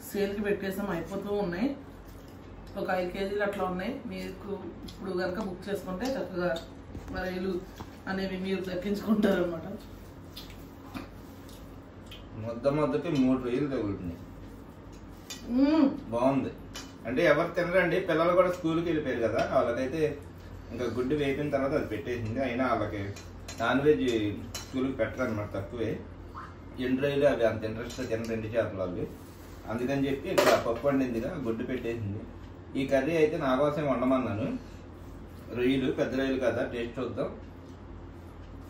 సేల్కి పెట్టేసాం, అయిపోతూ ఉన్నాయి. ఒక 5 కేజీలు అట్లా ఉన్నాయి. మీకు ఇప్పుడు కనుక బుక్ చేసుకుంటే చక్కగా రొయ్యలు అనేవి మీరు దక్కించుకుంటారు అన్నమాట. ముద్దకి 3 రొయ్యలు తగులుతున్నాయి. బాగుంది. అంటే ఎవరు తినరండి, పిల్లలు కూడా స్కూల్కి వెళ్ళిపోయారు కదా, వాళ్ళకైతే ఇంకా గుడ్డు వేపిన తర్వాత అది పెట్టేసింది. అయినా వాళ్ళకి నాన్ వెజ్ స్కూల్కి పెట్టరు అనమాట, తక్కువే. ఎండు రొయ్యలు అవి అంత ఇంట్రెస్ట్గా తిన 2 చేపలు అవి. అందుకని చెప్పి ఇక్కడ పప్పు వండిందిగా గుడ్డు పెట్టేసింది. ఈ కర్రీ అయితే నా కోసం వండమన్నాను. రొయ్యలు పెద్ద రొయ్యలు కదా, టేస్ట్ చూద్దాం.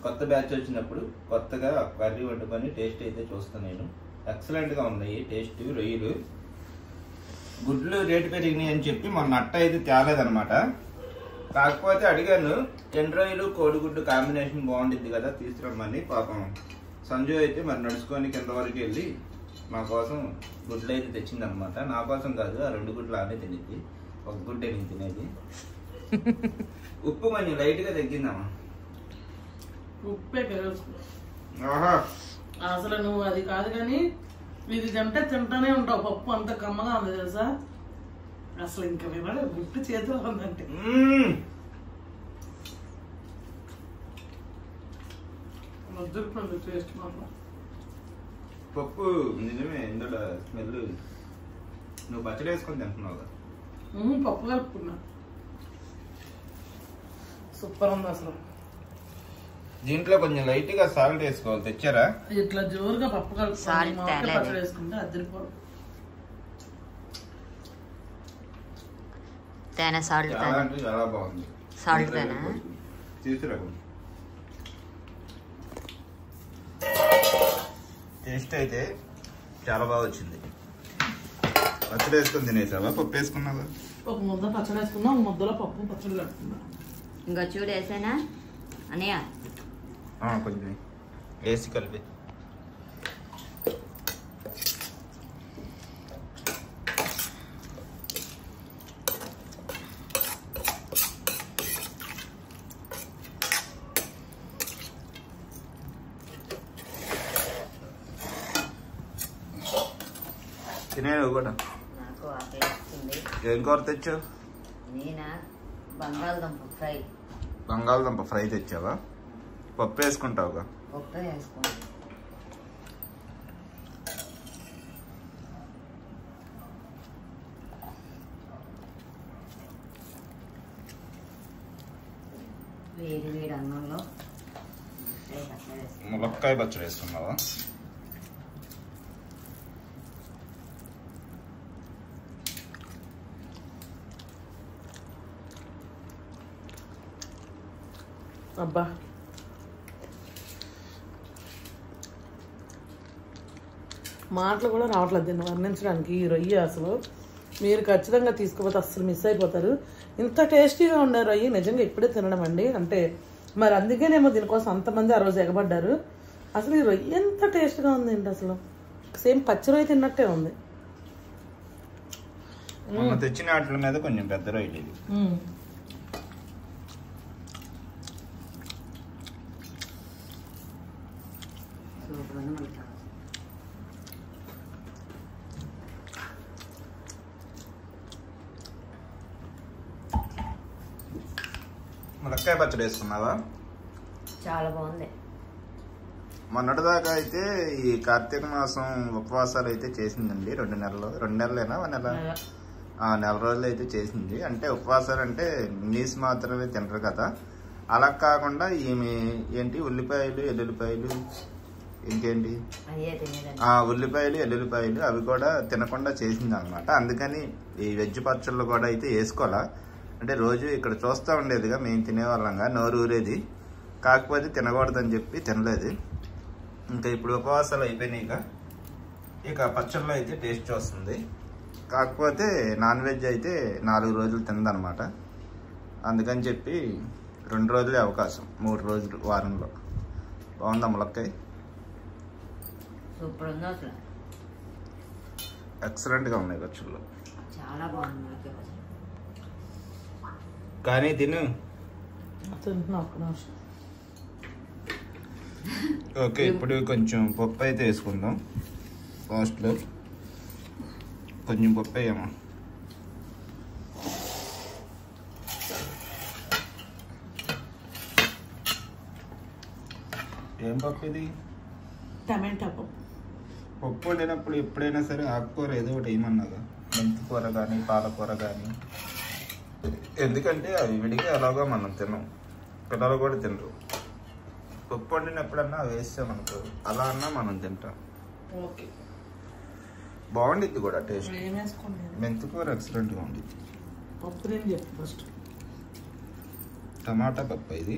కొత్త బ్యాచ్ వచ్చినప్పుడు కొత్తగా కర్రీ వండుకొని టేస్ట్ అయితే చూస్తాను నేను. ఎక్సలెంట్గా ఉన్నాయి టేస్ట్. రొయ్యలు గుడ్లు రేటు పెరిగినాయి అని చెప్పి మొన్న అట్ట అయితే తేలేదనమాట. కాకపోతే అడిగాను, ఎండు రొయ్యలు కోడిగుడ్డు కాంబినేషన్ బాగుంటుంది కదా తీసుకురమ్మని. పాపం సంజు అయితే మరి నడుచుకొని కింద వరకు వెళ్ళి మా కోసం గుడ్లు అయితే తెచ్చిందనమాట. నా కోసం కాదు, ఆ 2 గుడ్లు ఆనే తినేది, 1 గుడ్డే నేను తినేది. ఉప్పు కొంచెం లైట్గా తగ్గిందమ్మా. ఉప్పే అసలు నువ్వు అది కాదు కానీ ఇది తింటానే ఉంటావు. పప్పు అంత కమ్మగా ఉంది తెలుసా, అసలు ఇంకా వినడే గుట్టు చేతిలో ఉందంటే. టేస్ట్ మాత్రం పప్పు నిజమే, ఇందులో స్మెల్. నువ్వు పచ్చడి వేసుకొని తింటున్నావు కదా. పప్పు కలుపుకున్నా, సూపర్ ఉంది అసలు. దీంట్లో కొంచెం లైట్ గా సాల్ట్ వేసుకోవాలి. తెచ్చారా? ఇట్లా జోరుగా పప్పు కలుపుకోవాలి, పచ్చడి వేసుకుంటే అదిరిపోదు. తేనె సాల్ట్ చాలా అంటే చాలా బాగుంది. సాల్ట్ తేనె తీసుకురా. టేస్ట్ అయితే చాలా బాగా వచ్చింది. పచ్చడి వేసుకొని తినేసావా, పప్పు వేసుకున్నావా? ఒక ముద్ద పచ్చడి వేసుకున్నా, ఒక ముద్దలో పప్పు పచ్చడి కట్టుకున్నా. ఇంకా చూడు వేసానా అన్నయ్య, కొంచెం వేసి కలిపి. తినేవి కూడా. నాకు ఆకలిస్తుంది. ఏం కూర తెచ్చావు? నేనా బంగాళదుంప ఫ్రై. బంగాళదుంప ఫ్రై తెచ్చావా? పప్పు వేసుకుంటావుగా? పప్పు వేసుకోండి. వేడి వేడి అన్నంలో ములక్కాయ పచ్చడి వేసుకున్నావా? అబ్బా మాటలు కూడా రావట్లేదు దీన్ని వర్ణించడానికి. ఈ రొయ్య అసలు మీరు ఖచ్చితంగా తీసుకుపోతే అస్సలు మిస్ అయిపోతారు. ఇంత టేస్టీగా ఉండే రొయ్య నిజంగా ఇప్పుడే తినడం అండి. అంటే మరి అందుకేనేమో దీనికోసం అంతమంది ఆ రోజు ఎగబడ్డారు. అసలు ఈ రొయ్య ఎంత టేస్ట్గా ఉందండి, అసలు సేమ్ పచ్చి రొయ్య తిన్నట్టే ఉంది. తెచ్చిన వాటి మీద కొంచెం పెద్ద రొయ్యలు ఇది. ములక్కాయ పచ్చడి వేసుకున్నావా? చాలా బాగుంది. మొన్నటిదాకా అయితే ఈ కార్తీక మాసం ఉపవాసాలు అయితే చేసిందండి. 2 నెలలు, 2 నెలలేనా, 1 నెల, 4 రోజులు అయితే చేసింది. అంటే ఉపవాసాలు అంటే నీసు మాత్రమే తినరు కదా, అలా కాకుండా ఈమె ఏంటి ఉల్లిపాయలు, ఎల్లుల్లిపాయలు, ఇంకేంటి ఉల్లిపాయలు, ఎల్లుల్లిపాయలు అవి కూడా తినకుండా చేసింది అనమాట. అందుకని ఈ వెజ్ పచ్చళ్ళు కూడా అయితే వేసుకోవాలా. అంటే రోజు ఇక్కడ చూస్తూ ఉండేదిగా, మేము తినేవాళ్ళంగా, నోరు ఊరేది. కాకపోతే తినకూడదని చెప్పి తినలేదు. ఇంకా ఇప్పుడు ఉపవాసాలు అయిపోయినాయి. ఇక పచ్చళ్ళలో అయితే టేస్ట్ వస్తుంది. కాకపోతే నాన్ వెజ్ అయితే 4 రోజులు తిందనమాట. అందుకని చెప్పి 2 రోజులే అవకాశం, 3 రోజులు వారంలో. బాగుందా ములక్కాయ? సూపర్ ఉంది అసలు, ఎక్సలెంట్గా ఉన్నాయి పచ్చళ్ళు, చాలా బాగుంది. కానీ తిను. ఓకే, ఇప్పుడు కొంచెం పప్పు అయితే వేసుకుందాం. లాస్ట్లో కొంచెం పప్పు వేయమ్మా. ఏం పప్పు ఇది? టమాటా పప్పు. పప్పు వండినప్పుడు ఎప్పుడైనా సరే ఆకుకూర ఏదో ఒకటి ఏమన్నాగా, మెంతి కూర కానీ పాలకూర కానీ. ఎందుకంటే అవి విడిగా ఎలాగో మనం తినం, పిల్లలు కూడా తినరు. పప్పు వండినప్పుడన్నా వేస్తామనుకో, అలా అన్నా మనం తింటాం. ఓకే, బాగుండిద్ది కూడా టేస్ట్. ఏం వేసుకోండి. మెంతి కూర ఎక్సలెంట్గా ఉండిద్ది. పప్పు నేను చెప్పు ఫస్ట్. టమాటా పప్పు ఇది.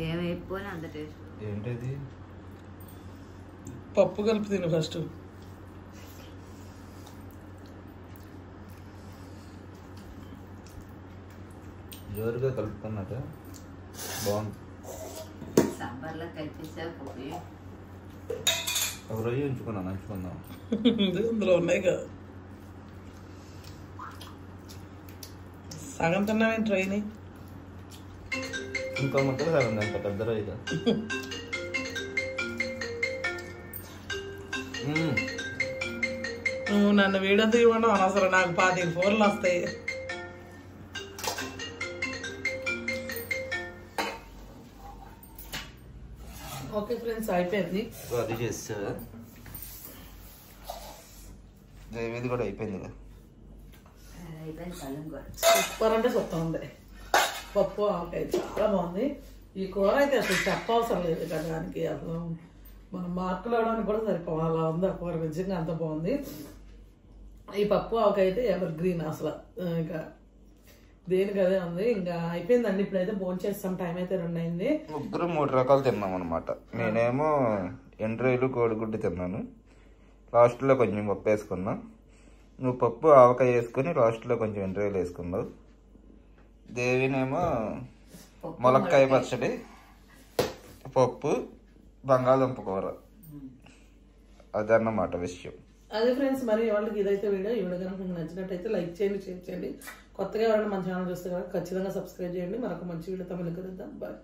ఏం వేయకపోయినా అంత టేస్ట్. ఏంటది? పప్పు కలిపి తిను ఫస్ట్. జోరుగా కలుపుకున్నట్ట బాగుంది. సాంబార్లో కలిపిస్తే పోయి ఒక రోజు ఉంచుకున్నాను, నంచుకుందాం. ఇందులో ఉన్నాయి కదా, సగం తిన్నావేంటి ట్రైన్? ఇంకో ముద్ద సగం అంత పెద్ద రోజుగా. నువ్వు నన్ను వీడియో తీయమని అనవసరం, నాకు 25 ఫోన్లు వస్తాయి. ఓకే ఫ్రెండ్స్, అయిపోయింది. అది చేస్తా, ఇది కూడా అయిపోయింది కదా. అయిపోయింది కళ్ళం కూడా. సూపర్ అంటే సూపర్ ఉంది. పప్పు ఆవకాయ చాలా బాగుంది. ఈ కూర అయితే అసలు చెప్పవసరం లేదు కదా, దానికి అసలు మనం మార్కులు అవడానికి కూడా సరిపోవాలి, అలా ఉంది ఆ కూర. నిజంగా అంత బాగుంది. ఈ పప్పు ఆవకాయ అయితే ఎవర్ గ్రీన్ అసలు, ఇంకా దేనికి అదే ఉంది. ఇంకా అయిపోయిందండి. ఇప్పుడైతే భోజనం చేస్తాం, టైం అయితే 2 అయింది. ముగ్గురు 3 రకాలు తిన్నాం అనమాట. నేనేమో ఎండ్రాయిలు కోడిగుడ్డు తిన్నాను, లాస్ట్లో కొంచెం పప్పు వేసుకున్నా. నువ్వు పప్పు ఆవకాయ వేసుకుని లాస్ట్లో కొంచెం ఎండ్రాయిలు వేసుకున్నావు. దేవినేమో ములక్కాయ పచ్చడి, పప్పు, బంగాళదుంప కూర. అదన్నమాట విషయం. అదే ఫ్రెండ్స్, మరి వాళ్ళకి ఇదైతే వీడియో. ఈ వీడియో కనుక మీకు నచ్చినట్టయితే లైక్ చేయండి, షేర్ చేయండి. కొత్తగా ఎవరైనా మన ఛానల్ చూస్తే కనుక ఖచ్చితంగా సబ్స్క్రైబ్ చేయండి. మరొక మంచి వీడియోతో మళ్ళీ కలుద్దాం. బాయ్.